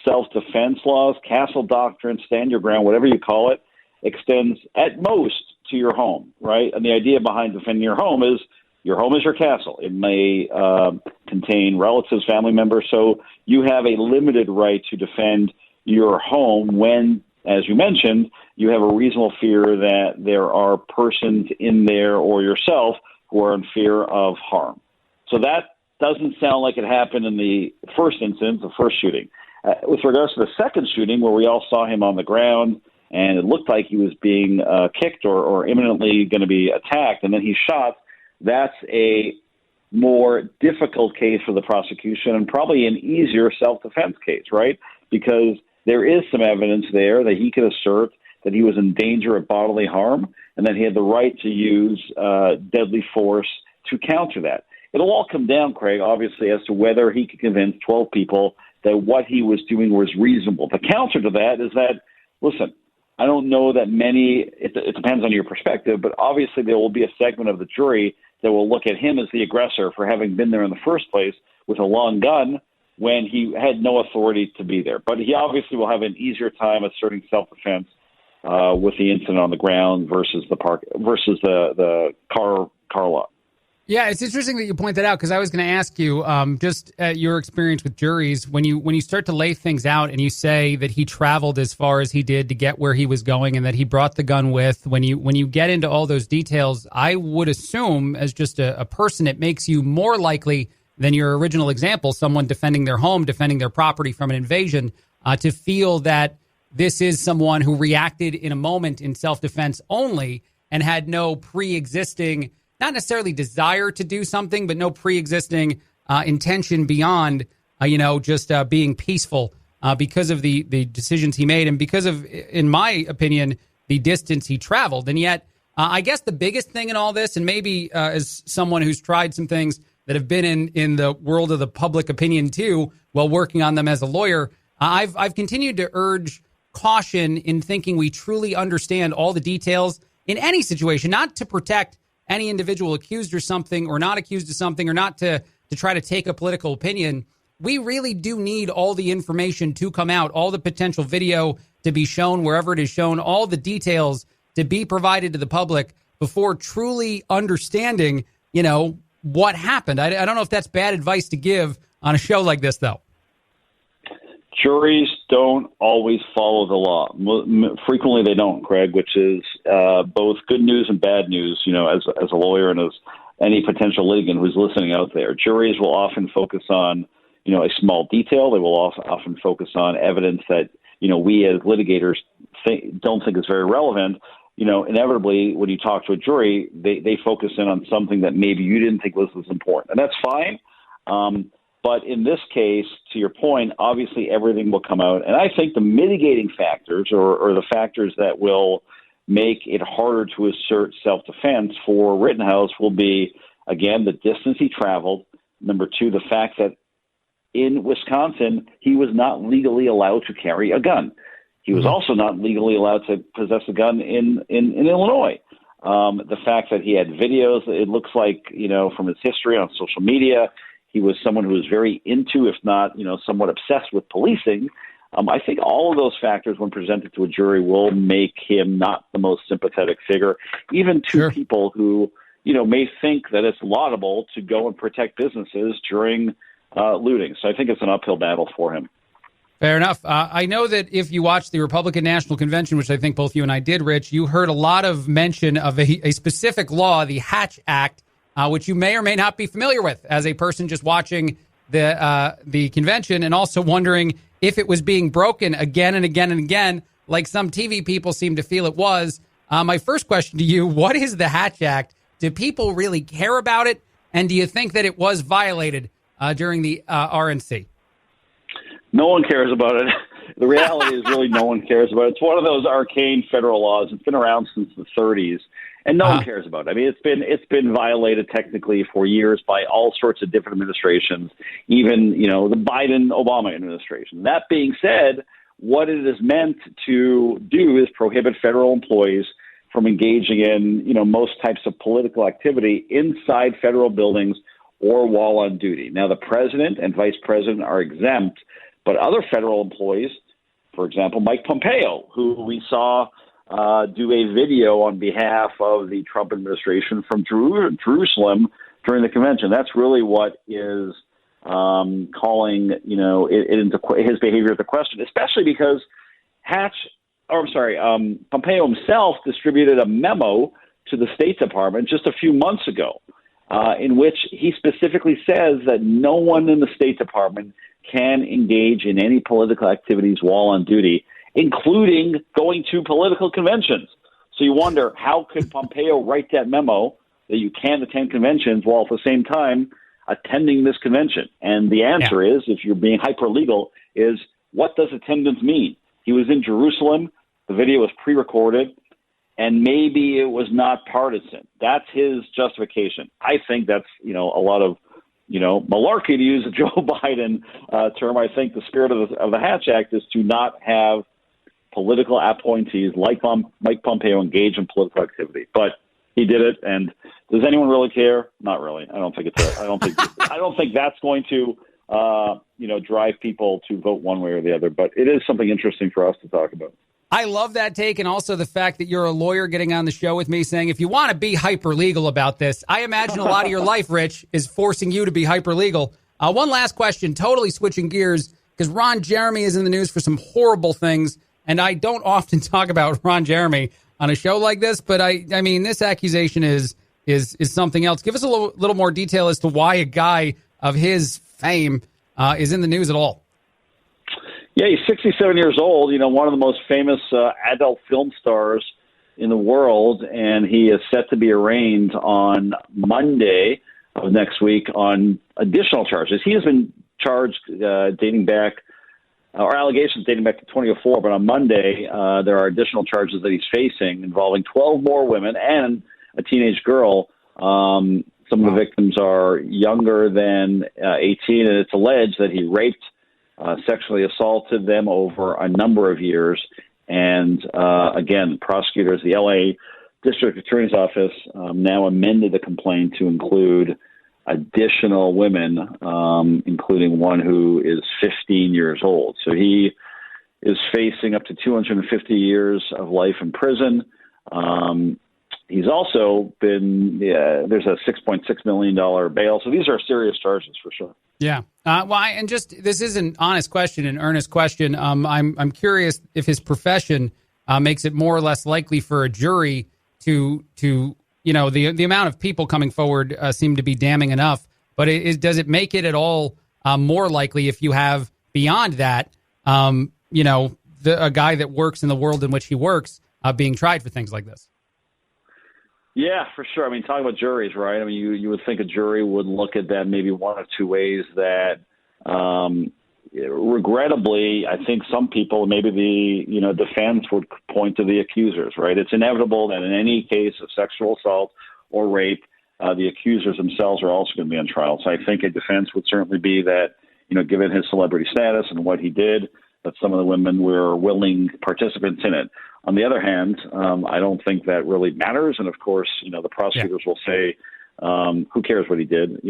self-defense laws, castle doctrine, stand your ground, whatever you call it, extends at most to your home, right? And the idea behind defending your home is your castle. It may contain relatives, family members, so you have a limited right to defend your home when as you mentioned, you have a reasonable fear that there are persons in there or yourself who are in fear of harm. So that doesn't sound like it happened in the first instance, the first shooting. With regards to the second shooting, where we all saw him on the ground and it looked like he was being kicked or imminently going to be attacked, and then he shot, that's a more difficult case for the prosecution and probably an easier self-defense case, right? Because there is some evidence there that he could assert that he was in danger of bodily harm and that he had the right to use deadly force to counter that. It'll all come down, Craig, obviously, as to whether he could convince 12 people that what he was doing was reasonable. The counter to that is that, listen, I don't know that many, it depends on your perspective, but obviously there will be a segment of the jury that will look at him as the aggressor for having been there in the first place with a long gun when he had no authority to be there. But he obviously will have an easier time asserting self-defense with the incident on the ground versus the park versus the car lot. Yeah, it's interesting that you point that out, because I was going to ask you just your experience with juries. When you start to lay things out and you say that he traveled as far as he did to get where he was going and that he brought the gun with, when you get into all those details, I would assume as just a person, it makes you more likely than your original example, someone defending their home, defending their property from an invasion, to feel that this is someone who reacted in a moment in self-defense only and had no pre-existing, not necessarily desire to do something, but no pre-existing intention beyond, just being peaceful because of the decisions he made and because of, in my opinion, the distance he traveled. And yet, I guess the biggest thing in all this, and maybe as someone who's tried some things that have been in the world of the public opinion too, while working on them as a lawyer, I've continued to urge caution in thinking we truly understand all the details in any situation, not to protect any individual accused or something, or not accused of something, or not to try to take a political opinion. We really do need all the information to come out, all the potential video to be shown wherever it is shown, all the details to be provided to the public before truly understanding, what happened. I don't know if that's bad advice to give on a show like this, though. Juries don't always follow the law. Frequently they don't, Craig, which is both good news and bad news, as a lawyer and as any potential litigant who's listening out there. Juries will often focus on, a small detail. They will often focus on evidence that, we as litigators don't think is very relevant. Inevitably, when you talk to a jury, they focus in on something that maybe you didn't think was as important. And that's fine. But in this case, to your point, obviously everything will come out. And I think the mitigating factors or the factors that will make it harder to assert self-defense for Rittenhouse will be, again, the distance he traveled. Number two, the fact that in Wisconsin, he was not legally allowed to carry a gun. He was also not legally allowed to possess a gun in Illinois. The fact that he had videos, it looks like, from his history on social media, he was someone who was very into, if not, somewhat obsessed with policing. I think all of those factors, when presented to a jury, will make him not the most sympathetic figure, even to people who, may think that it's laudable to go and protect businesses during looting. So I think it's an uphill battle for him. Fair enough. I know that if you watched the Republican National Convention, which I think both you and I did, Rich, you heard a lot of mention of a specific law, the Hatch Act, which you may or may not be familiar with as a person just watching the convention and also wondering if it was being broken again and again and again, like some TV people seem to feel it was. My first question to you, what is the Hatch Act? Do people really care about it? And do you think that it was violated during the RNC? No one cares about it. The reality is really no one cares about it. It's one of those arcane federal laws. It's been around since the 30s, and no one cares about it. I mean, it's been violated technically for years by all sorts of different administrations, even, the Biden-Obama administration. That being said, what it is meant to do is prohibit federal employees from engaging in, most types of political activity inside federal buildings or while on duty. Now, the president and vice president are exempt, but other federal employees, for example, Mike Pompeo, who we saw do a video on behalf of the Trump administration from Jerusalem during the convention. That's really what is calling, it into his behavior into question, especially because Hatch Pompeo himself distributed a memo to the State Department just a few months ago, in which he specifically says that no one in the State Department can engage in any political activities while on duty, including going to political conventions. So you wonder, how could Pompeo write that memo that you can't attend conventions while at the same time attending this convention? And the answer is, if you're being hyper-legal, is what does attendance mean? He was in Jerusalem. The video was pre-recorded. And maybe it was not partisan. That's his justification. I think that's, a lot of, malarkey, to use a Joe Biden term. I think the spirit of the Hatch Act is to not have political appointees like Mike Pompeo engage in political activity. But he did it, and does anyone really care? Not really. I don't think I don't think that's going to drive people to vote one way or the other. But it is something interesting for us to talk about. I love that take, and also the fact that you're a lawyer getting on the show with me saying, if you want to be hyper-legal about this, I imagine a lot of your life, Rich, is forcing you to be hyper-legal. One last question, totally switching gears, because Ron Jeremy is in the news for some horrible things, and I don't often talk about Ron Jeremy on a show like this, but I mean, this accusation is something else. Give us a little more detail as to why a guy of his fame is in the news at all. Yeah, he's 67 years old, one of the most famous adult film stars in the world, and he is set to be arraigned on Monday of next week on additional charges. He has been charged allegations dating back to 2004, but on Monday there are additional charges that he's facing involving 12 more women and a teenage girl. Some of the victims are younger than 18, and it's alleged that he raped, sexually assaulted them over a number of years. And again, prosecutors, the L.A. District Attorney's Office now amended the complaint to include additional women, including one who is 15 years old. So he is facing up to 250 years of life in prison. He's also been, there's a $6.6 million bail. So these are serious charges for sure. Yeah. This is an honest question, an earnest question. I'm curious if his profession makes it more or less likely for a jury to the amount of people coming forward seem to be damning enough. But does it make it at all more likely if you have beyond that, a guy that works in the world in which he works being tried for things like this? Yeah, for sure. I mean, talking about juries, right? I mean, you would think a jury would look at that maybe one of two ways. That regrettably, I think some people, maybe the defense would point to the accusers, right? It's inevitable that in any case of sexual assault or rape, the accusers themselves are also going to be on trial. So I think a defense would certainly be that, given his celebrity status and what he did, that some of the women were willing participants in it. On the other hand, I don't think that really matters. And of course, the prosecutors will say, who cares what he did?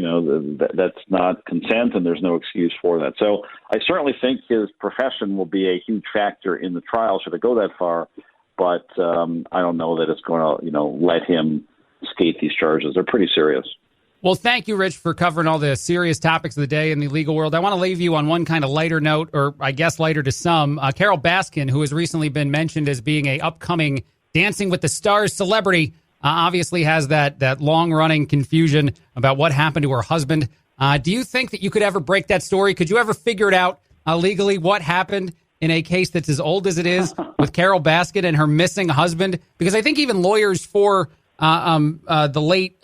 That's not consent and there's no excuse for that. So I certainly think his profession will be a huge factor in the trial should it go that far. But I don't know that it's going to, let him skate these charges. They're pretty serious. Well, thank you, Rich, for covering all the serious topics of the day in the legal world. I want to leave you on one kind of lighter note, or I guess lighter to some. Carol Baskin, who has recently been mentioned as being a upcoming Dancing with the Stars celebrity, obviously has that long-running confusion about what happened to her husband. Do you think that you could ever break that story? Could you ever figure it out legally what happened in a case that's as old as it is with Carol Baskin and her missing husband? Because I think even lawyers for the late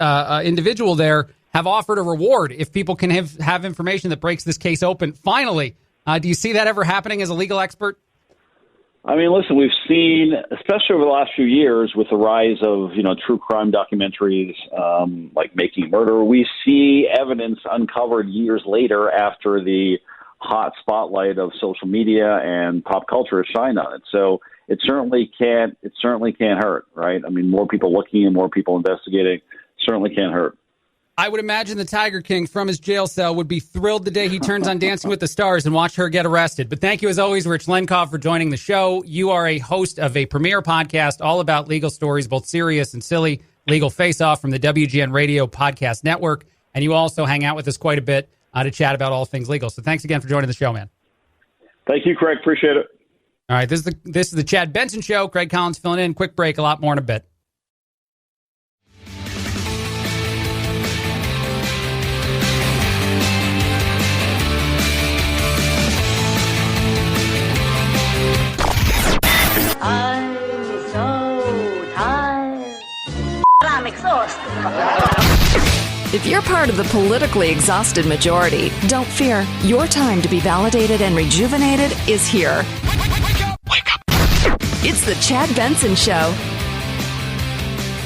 individual there have offered a reward if people can have information that breaks this case open. Finally, do you see that ever happening as a legal expert? I mean, listen, we've seen, especially over the last few years with the rise of, true crime documentaries like Making a Murderer, we see evidence uncovered years later after the hot spotlight of social media and pop culture has shined on it. So it certainly can't hurt, right? I mean, more people looking and more people investigating certainly can't hurt. I would imagine the Tiger King from his jail cell would be thrilled the day he turns on Dancing with the Stars and watch her get arrested. But thank you, as always, Rich Lenkov, for joining the show. You are a host of a premier podcast all about legal stories, both serious and silly. Legal Face Off from the WGN Radio Podcast Network. And you also hang out with us quite a bit to chat about all things legal. So thanks again for joining the show, man. Thank you, Craig. Appreciate it. All right, this is the Chad Benson Show. Craig Collins filling in. Quick break, a lot more in a bit. I'm so tired. I'm exhausted. If you're part of the politically exhausted majority, don't fear. Your time to be validated and rejuvenated is here. Wake up. It's the Chad Benson Show.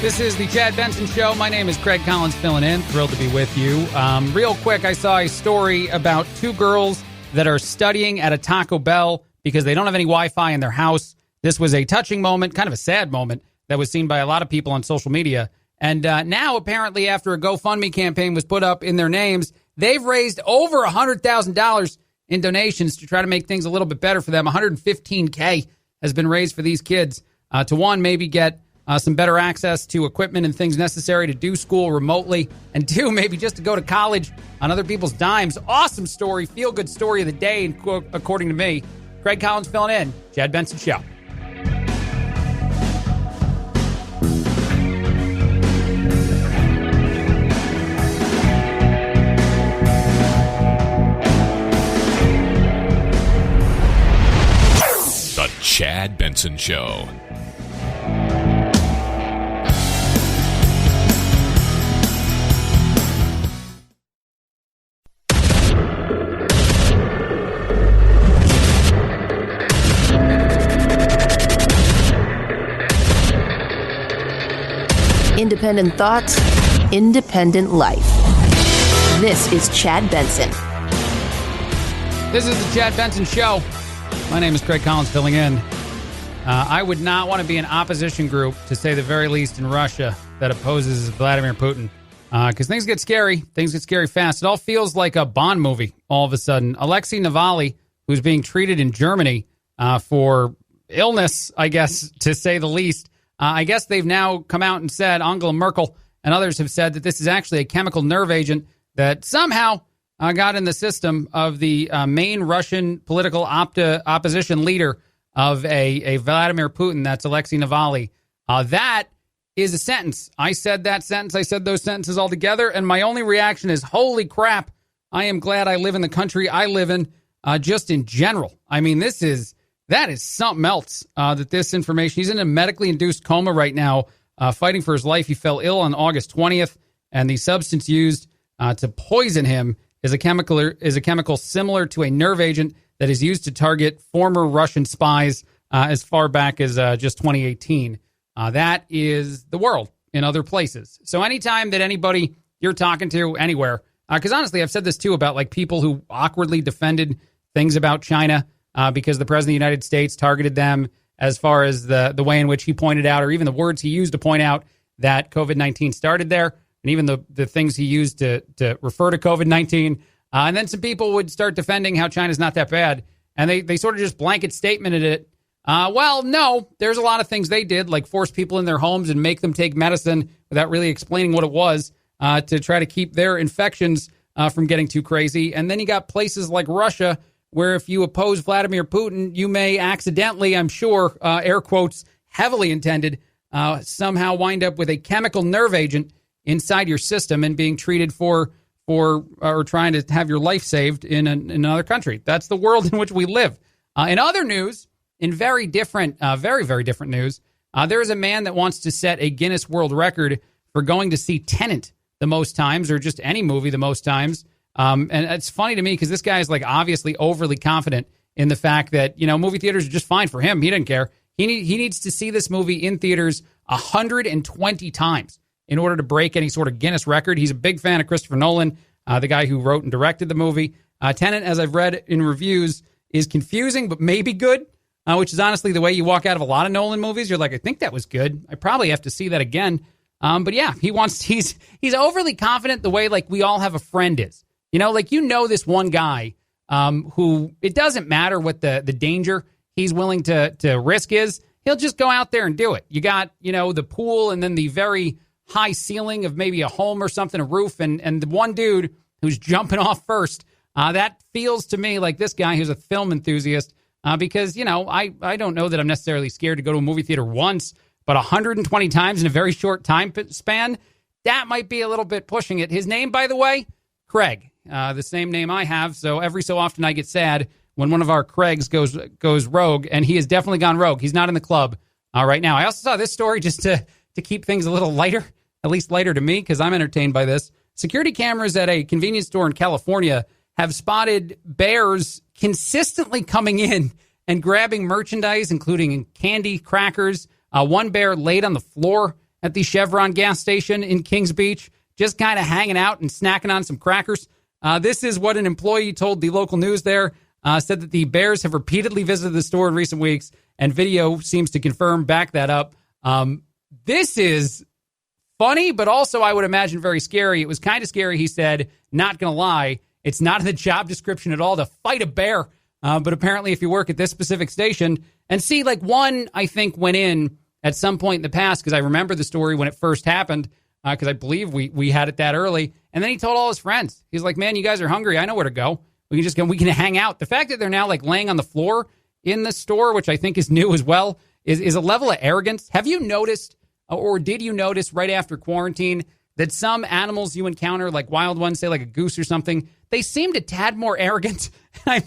This is the Chad Benson Show. My name is Craig Collins filling in. Thrilled to be with you. Real quick, I saw a story about two girls that are studying at a Taco Bell because they don't have any Wi-Fi in their house. This was a touching moment, kind of a sad moment, that was seen by a lot of people on social media. And now, apparently, after a GoFundMe campaign was put up in their names, they've raised over $100,000 in donations to try to make things a little bit better for them. $115K has been raised for these kids to, one, maybe get some better access to equipment and things necessary to do school remotely, and two, maybe just to go to college on other people's dimes. Awesome story, feel-good story of the day, according to me. Craig Collins filling in. Chad Benson Show. The Chad Benson Show. Independent thoughts, independent life. This is Chad Benson. This is the Chad Benson Show. My name is Craig Collins filling in. I would not want to be an opposition group, to say the very least, in Russia that opposes Vladimir Putin. Because things get scary. Things get scary fast. It all feels like a Bond movie all of a sudden. Alexei Navalny, who's being treated in Germany for illness, I guess, to say the least. I guess they've now come out and said, Angela Merkel and others have said that this is actually a chemical nerve agent that somehow got in the system of the main Russian political opposition leader of a Vladimir Putin. That's Alexei Navalny. That is a sentence. I said that sentence. I said those sentences all together, and my only reaction is, holy crap, I am glad I live in the country I live in, just in general. I mean, that is something else, that this information, he's in a medically induced coma right now, fighting for his life. He fell ill on August 20th, and the substance used to poison him is a chemical similar to a nerve agent that is used to target former Russian spies as far back as just 2018. That is the world in other places. So anytime that anybody you're talking to anywhere, because honestly, I've said this too about like people who awkwardly defended things about China because the president of the United States targeted them as far as the way in which he pointed out, or even the words he used to point out that COVID-19 started there. And even the things he used to refer to COVID-19. And then some people would start defending how China's not that bad. And they sort of just blanket statemented it. Well, no, there's a lot of things they did, like force people in their homes and make them take medicine without really explaining what it was to try to keep their infections from getting too crazy. And then you got places like Russia, where if you oppose Vladimir Putin, you may accidentally, I'm sure, air quotes, heavily intended, somehow wind up with a chemical nerve agent inside your system and being treated for or trying to have your life saved in another country. That's the world in which we live. In other news, in very different, very, very different news, there is a man that wants to set a Guinness World Record for going to see Tenet the most times, or just any movie the most times. And it's funny to me because this guy is like obviously overly confident in the fact that, movie theaters are just fine for him. He doesn't care. He needs to see this movie in theaters 120 times. In order to break any sort of Guinness record. He's a big fan of Christopher Nolan, the guy who wrote and directed the movie. Tenet, as I've read in reviews, is confusing, but maybe good, which is honestly the way you walk out of a lot of Nolan movies. You're like, I think that was good. I probably have to see that again. But yeah, he's overly confident the way like we all have a friend is. This one guy who it doesn't matter what the danger he's willing to risk is. He'll just go out there and do it. You got, the pool and then the very high ceiling of maybe a home or something, a roof, and the one dude who's jumping off first. That feels to me like this guy who's a film enthusiast because, I don't know that I'm necessarily scared to go to a movie theater once, but 120 times in a very short time span, that might be a little bit pushing it. His name, by the way, Craig, the same name I have. So every so often I get sad when one of our Craigs goes rogue, and he has definitely gone rogue. He's not in the club right now. I also saw this story just to keep things a little lighter, at least lighter to me, because I'm entertained by this. Security cameras at a convenience store in California have spotted bears consistently coming in and grabbing merchandise, including candy, crackers. One bear laid on the floor at the Chevron gas station in Kings Beach, just kind of hanging out and snacking on some crackers. This is what an employee told the local news there, said that the bears have repeatedly visited the store in recent weeks, and video seems to back that up. This is funny, but also I would imagine very scary. It was kind of scary, he said, not going to lie. It's not in the job description at all to fight a bear. But apparently if you work at this specific station, and see, one, I think, went in at some point in the past, because I remember the story when it first happened, because I believe we had it that early. And then he told all his friends. He's like, man, you guys are hungry. I know where to go. We can hang out. The fact that they're now laying on the floor in the store, which I think is new as well, is a level of arrogance. Have you noticed, or did you notice right after quarantine, that some animals you encounter, like wild ones, say like a goose or something, they seemed a tad more arrogant? I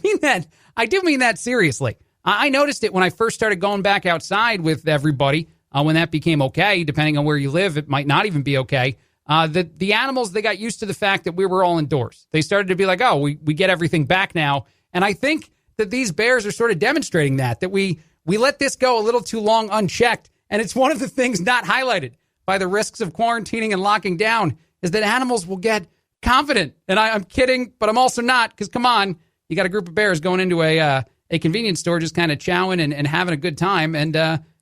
do mean that seriously. I noticed it when I first started going back outside with everybody, when that became okay. Depending on where you live, it might not even be okay. The animals, they got used to the fact that we were all indoors. They started to be like, oh, we get everything back now. And I think that these bears are sort of demonstrating that we let this go a little too long unchecked. And it's one of the things not highlighted by the risks of quarantining and locking down, is that animals will get confident. And I'm kidding, but I'm also not, because come on, you got a group of bears going into a convenience store just kind of chowing and having a good time and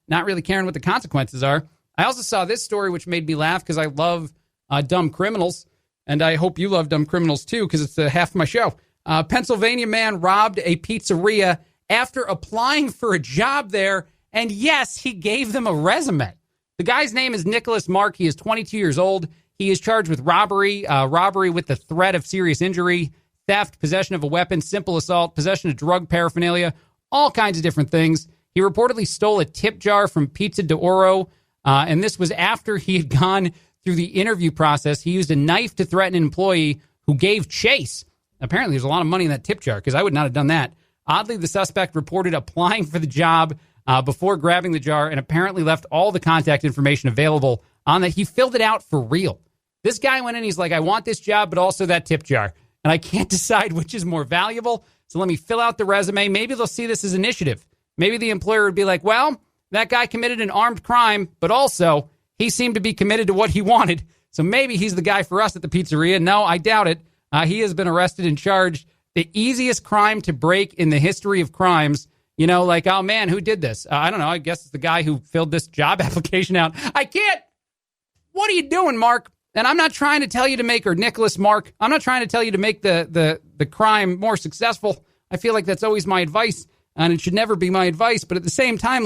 not really caring what the consequences are. I also saw this story, which made me laugh because I love dumb criminals, and I hope you love dumb criminals too, because it's half my show. Pennsylvania man robbed a pizzeria after applying for a job there, and yes, he gave them a resume. The guy's name is Nicholas Mark. He is 22 years old. He is charged with robbery with the threat of serious injury, theft, possession of a weapon, simple assault, possession of drug paraphernalia, all kinds of different things. He reportedly stole a tip jar from Pizza d'Oro, and this was after he had gone through the interview process. He used a knife to threaten an employee who gave chase. Apparently, there's a lot of money in that tip jar, because I would not have done that. Oddly, the suspect reported applying for the job before grabbing the jar, and apparently left all the contact information available on that. He filled it out for real. This guy went in, he's like, I want this job, but also that tip jar. And I can't decide which is more valuable, so let me fill out the resume. Maybe they'll see this as initiative. Maybe the employer would be like, well, that guy committed an armed crime, but also he seemed to be committed to what he wanted, so maybe he's the guy for us at the pizzeria. No, I doubt it. He has been arrested and charged. The easiest crime to break in the history of crimes. Oh, man, who did this? I don't know. I guess it's the guy who filled this job application out. I can't. What are you doing, Mark? And I'm not trying to tell you to make, or Nicholas Mark, I'm not trying to tell you to make the crime more successful. I feel like that's always my advice, and it should never be my advice. But at the same time,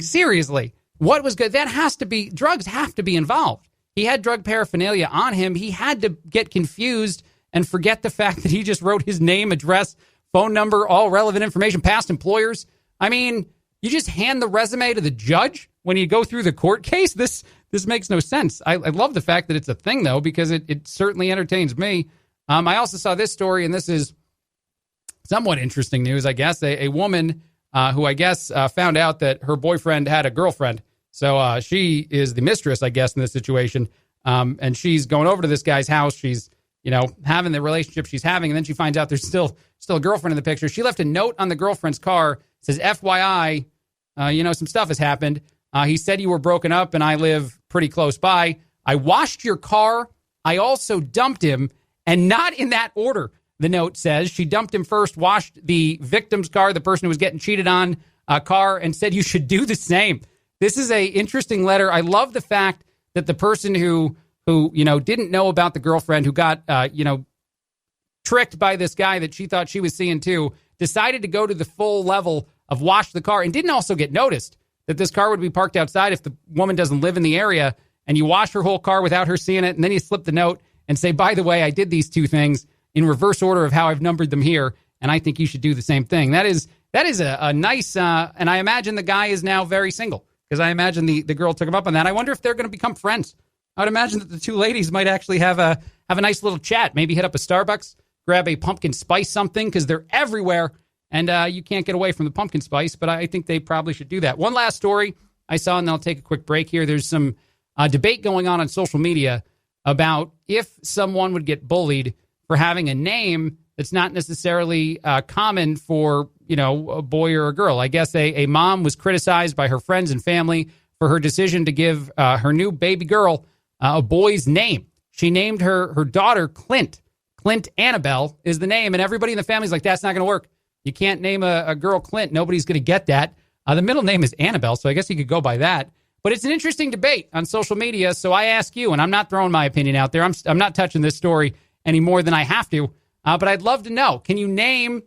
seriously, what was good? Drugs have to be involved. He had drug paraphernalia on him. He had to get confused and forget the fact that he just wrote his name, address, phone number, all relevant information, past employers. I mean, you just hand the resume to the judge when you go through the court case? This makes no sense. I love the fact that it's a thing, though, because it certainly entertains me. I also saw this story, and this is somewhat interesting news, I guess. A woman who, I guess, found out that her boyfriend had a girlfriend. So she is the mistress, I guess, in this situation. And she's going over to this guy's house. She's having the relationship she's having, and then she finds out there's still a girlfriend in the picture. She left a note on the girlfriend's car, says, FYI, some stuff has happened. He said you were broken up, and I live pretty close by. I washed your car. I also dumped him, and not in that order, the note says. She dumped him first, washed the victim's car, the person who was getting cheated on, car, and said you should do the same. This is a interesting letter. I love the fact that the person who didn't know about the girlfriend, who got, tricked by this guy that she thought she was seeing too, decided to go to the full level of wash the car, and didn't also get noticed that this car would be parked outside if the woman doesn't live in the area, and you wash her whole car without her seeing it, and then you slip the note and say, by the way, I did these two things in reverse order of how I've numbered them here, and I think you should do the same thing. That is That is a nice, and I imagine the guy is now very single, because I imagine the girl took him up on that. I wonder if they're going to become friends. I would imagine that the two ladies might actually have a nice little chat. Maybe hit up a Starbucks, grab a pumpkin spice something, because they're everywhere, and you can't get away from the pumpkin spice, but I think they probably should do that. One last story I saw, and then I'll take a quick break here. There's some debate going on social media about if someone would get bullied for having a name that's not necessarily common for, a boy or a girl. I guess a mom was criticized by her friends and family for her decision to give her new baby girl a boy's name. She named her daughter Clint. Clint Annabelle is the name, and everybody in the family's like, that's not going to work. You can't name a girl Clint. Nobody's going to get that. The middle name is Annabelle, so I guess you could go by that. But it's an interesting debate on social media, so I ask you, and I'm not throwing my opinion out there. I'm not touching this story any more than I have to, but I'd love to know. Can you name,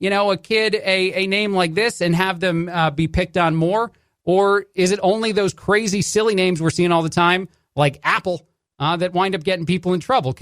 a kid a name like this and have them be picked on more? Or is it only those crazy, silly names we're seeing all the time, like Apple, that wind up getting people in trouble?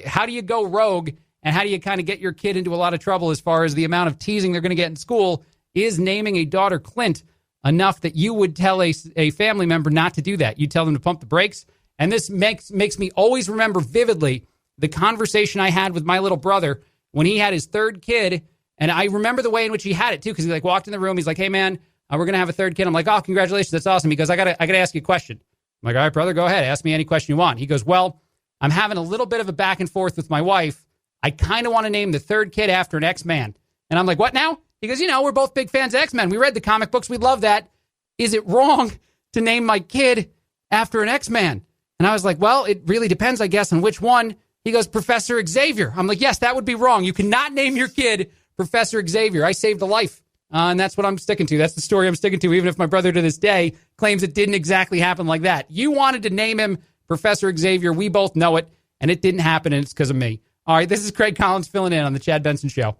How do you go rogue, and how do you kind of get your kid into a lot of trouble as far as the amount of teasing they're going to get in school? Is naming a daughter Clint enough that you would tell a family member not to do that? You tell them to pump the brakes. And this makes me always remember vividly the conversation I had with my little brother when he had his third kid. And I remember the way in which he had it, too, because he walked in the room. He's like, hey, man, we're going to have a third kid. I'm like, oh, congratulations. That's awesome. He goes, I gotta ask you a question. I'm like, all right, brother, go ahead. Ask me any question you want. He goes, well, I'm having a little bit of a back and forth with my wife. I kind of want to name the third kid after an X-Man. And I'm like, what now? He goes, we're both big fans of X-Men. We read the comic books. We love that. Is it wrong to name my kid after an X-Man? And I was like, well, it really depends, I guess, on which one. He goes, Professor Xavier. I'm like, yes, that would be wrong. You cannot name your kid Professor Xavier. I saved a life. And that's what I'm sticking to. That's the story I'm sticking to, even if my brother to this day claims it didn't exactly happen like that. You wanted to name him Professor Xavier. We both know it, and it didn't happen, and it's because of me. All right, this is Craig Collins filling in on the Chad Benson Show.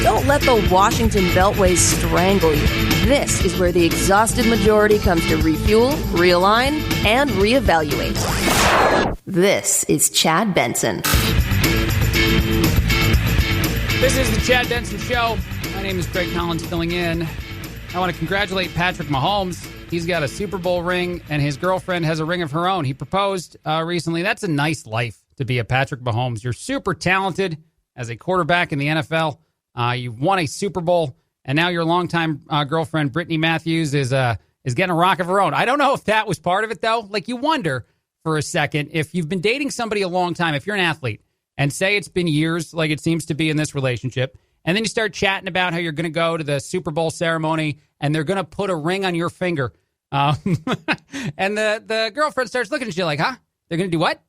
Don't let the Washington Beltway strangle you. This is where the exhausted majority comes to refuel, realign, and reevaluate. This is Chad Benson. This is the Chad Benson Show. My name is Craig Collins filling in. I want to congratulate Patrick Mahomes. He's got a Super Bowl ring, and his girlfriend has a ring of her own. He proposed recently. That's a nice life to be a Patrick Mahomes. You're super talented as a quarterback in the NFL. You've won a Super Bowl, and now your longtime girlfriend, Brittany Matthews, is getting a rock of her own. I don't know if that was part of it, though. You wonder for a second, if you've been dating somebody a long time, if you're an athlete, and say it's been years, like it seems to be in this relationship, and then you start chatting about how you're going to go to the Super Bowl ceremony, and they're going to put a ring on your finger. And the girlfriend starts looking at you like, huh? They're going to do what?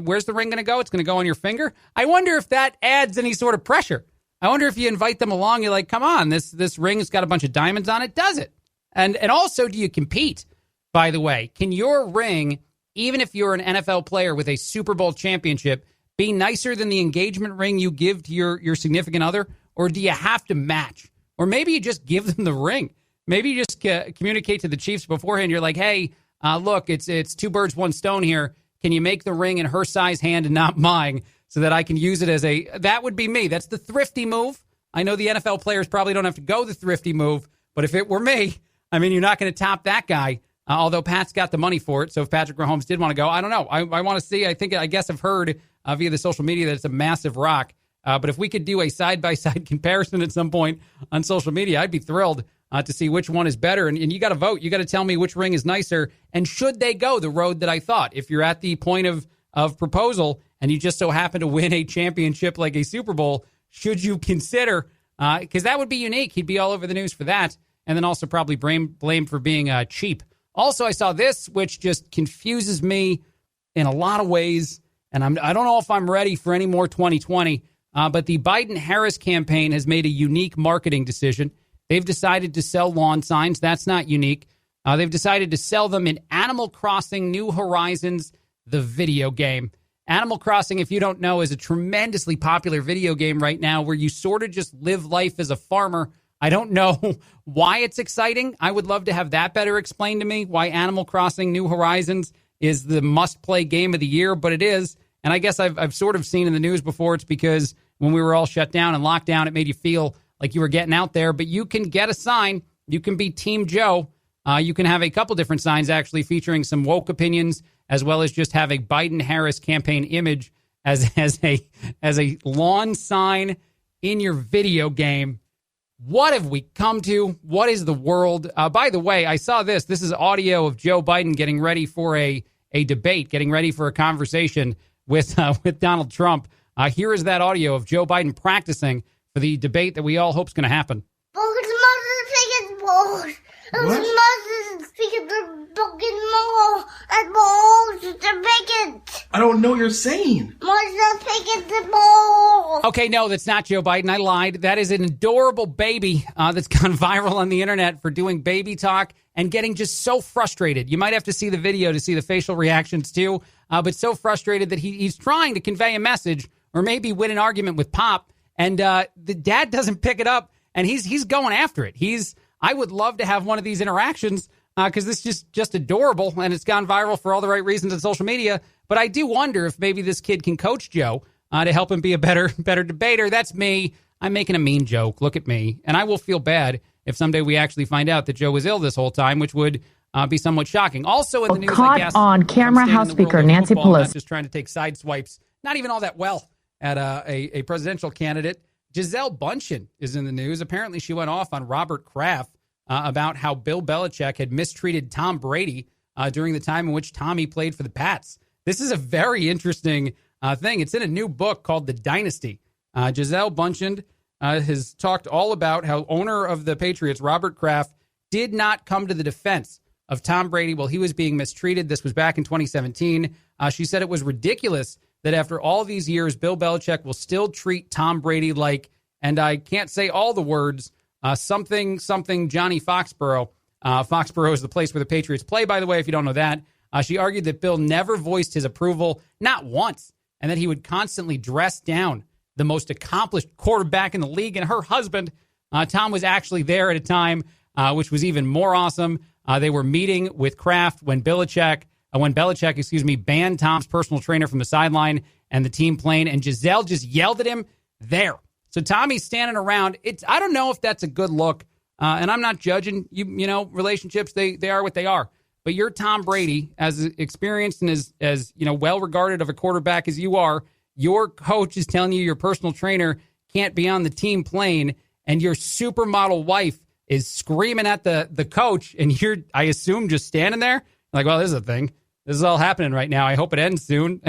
Where's the ring going to go? It's going to go on your finger? I wonder if that adds any sort of pressure. I wonder if you invite them along, you're like, come on, this ring has got a bunch of diamonds on it. Does it? And also, do you compete, by the way? Can your ring, even if you're an NFL player with a Super Bowl championship, be nicer than the engagement ring you give to your significant other? Or do you have to match? Or maybe you just give them the ring. Maybe you just communicate to the Chiefs beforehand. You're like, hey, look, it's two birds, one stone here. Can you make the ring in her size hand and not mine, so that I can use it as that would be me. That's the thrifty move. I know the NFL players probably don't have to go the thrifty move, but if it were me, you're not going to top that guy, although Pat's got the money for it. So if Patrick Mahomes did want to go, I don't know. I want to see. I guess I've heard via the social media that it's a massive rock. But if we could do a side-by-side comparison at some point on social media, I'd be thrilled to see which one is better. And you got to vote. You got to tell me which ring is nicer. And should they go the road that I thought? If you're at the point of proposal and you just so happen to win a championship like a Super Bowl, should you consider, because that would be unique. He'd be all over the news for that. And then also probably blamed for being cheap. Also, I saw this, which just confuses me in a lot of ways. And I don't know if I'm ready for any more 2020. But the Biden-Harris campaign has made a unique marketing decision. They've decided to sell lawn signs. That's not unique. They've decided to sell them in Animal Crossing New Horizons, the video game. Animal Crossing, if you don't know, is a tremendously popular video game right now where you sort of just live life as a farmer I don't know why it's exciting. I would love to have that better explained to me, why Animal Crossing New Horizons is the must-play game of the year, but it is. And I guess I've sort of seen in the news before it's because when we were all shut down and locked down, it made you feel like you were getting out there. But you can get a sign. You can be Team Joe. You can have a couple different signs actually featuring some woke opinions, as well as just have a Biden-Harris campaign image as a lawn sign in your video game. What have we come to? What is the world? By the way, I saw this. This is audio of Joe Biden getting ready for a debate, getting ready for a conversation with Donald Trump. Here is that audio of Joe Biden practicing for the debate that we all hope is going to happen. I don't know what you're saying. Okay, no, that's not Joe Biden. I lied. That is an adorable baby that's gone viral on the internet for doing baby talk and getting just so frustrated. You might have to see the video to see the facial reactions too, but so frustrated that he's trying to convey a message or maybe win an argument with Pop, and the dad doesn't pick it up, and he's going after it. I would love to have one of these interactions because this is just adorable, and it's gone viral for all the right reasons on social media. But I do wonder if maybe this kid can coach Joe to help him be a better debater. That's me. I'm making a mean joke. Look at me. And I will feel bad if someday we actually find out that Joe was ill this whole time, which would be somewhat shocking. Also in the news, caught I guess, on camera House Speaker Nancy Pelosi. Not just trying to take side swipes, not even all that well at a presidential candidate. Gisele Bündchen is in the news. Apparently, she went off on Robert Kraft about how Bill Belichick had mistreated Tom Brady during the time in which Tommy played for the Pats. This is a very interesting thing. It's in a new book called The Dynasty. Gisele Bündchen has talked all about how owner of the Patriots, Robert Kraft, did not come to the defense of Tom Brady while he was being mistreated. This was back in 2017. She said it was ridiculous that after all these years, Bill Belichick will still treat Tom Brady like, and I can't say all the words, something Johnny Foxborough. Foxborough is the place where the Patriots play, by the way, if you don't know that. She argued that Bill never voiced his approval, not once, and that he would constantly dress down the most accomplished quarterback in the league. And her husband, Tom, was actually there at a time which was even more awesome. They were meeting with Kraft when Belichick, banned Tom's personal trainer from the sideline and the team plane, and Gisele just yelled at him there. So Tommy's standing around. I don't know if that's a good look, and I'm not judging relationships. They are what they are. But you're Tom Brady, as experienced and as well regarded of a quarterback as you are. Your coach is telling you your personal trainer can't be on the team plane, and your supermodel wife is screaming at the coach, and you're, I assume, just standing there like, well, this is a thing. This is all happening right now. I hope it ends soon.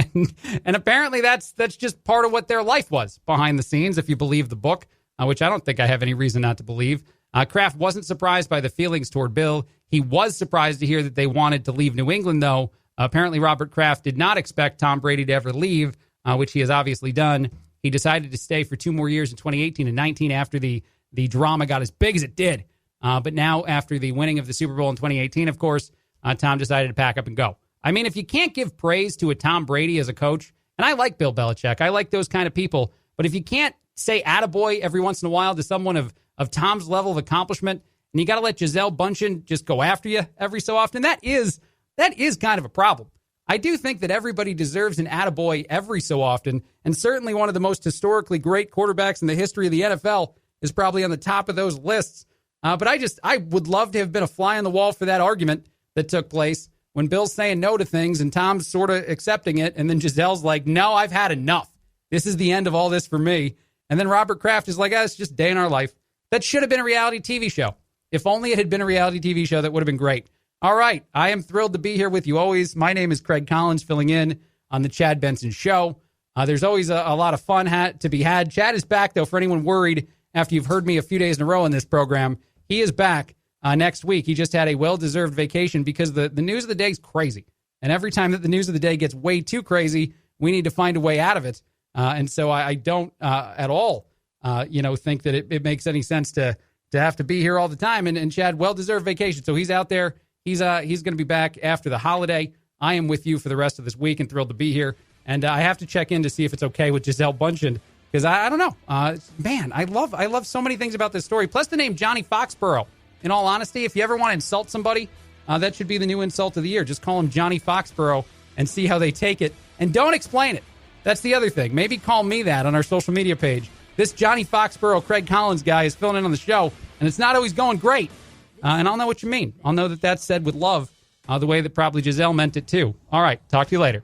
And apparently that's just part of what their life was behind the scenes, if you believe the book, which I don't think I have any reason not to believe. Kraft wasn't surprised by the feelings toward Bill. He was surprised to hear that they wanted to leave New England, though. Apparently, Robert Kraft did not expect Tom Brady to ever leave, which he has obviously done. He decided to stay for 2 more years in 2018 and 19 after the drama got as big as it did. But now, after the winning of the Super Bowl in 2018, of course, Tom decided to pack up and go. I mean, if you can't give praise to a Tom Brady as a coach, and I like Bill Belichick, I like those kind of people, but if you can't say attaboy every once in a while to someone of Tom's level of accomplishment, and you got to let Gisele Bündchen just go after you every so often, that is kind of a problem. I do think that everybody deserves an attaboy every so often, and certainly one of the most historically great quarterbacks in the history of the NFL is probably on the top of those lists. But I would love to have been a fly on the wall for that argument that took place when Bill's saying no to things and Tom's sort of accepting it, and then Gisele's like, no, I've had enough. This is the end of all this for me. And then Robert Kraft is like, it's just a day in our life. That should have been a reality TV show. If only it had been a reality TV show, that would have been great. All right, I am thrilled to be here with you always. My name is Craig Collins, filling in on the Chad Benson Show. There's always a lot of fun to be had. Chad is back, though, for anyone worried after you've heard me a few days in a row in this program. He is back next week. He just had a well-deserved vacation because the news of the day is crazy. And every time that the news of the day gets way too crazy, we need to find a way out of it. And so I don't at all, think that it makes any sense to have to be here all the time. And Chad, well-deserved vacation. So he's out there. He's going to be back after the holiday. I am with you for the rest of this week and thrilled to be here. And I have to check in to see if it's okay with Gisele Bündchen Because I don't know. Man, I love so many things about this story. Plus the name Johnny Foxborough. In all honesty, if you ever want to insult somebody, that should be the new insult of the year. Just call him Johnny Foxborough and see how they take it. And don't explain it. That's the other thing. Maybe call me that on our social media page. This Johnny Foxborough, Craig Collins guy is filling in on the show, and it's not always going great. And I'll know what you mean. I'll know that that's said with love, the way that probably Giselle meant it too. All right. Talk to you later.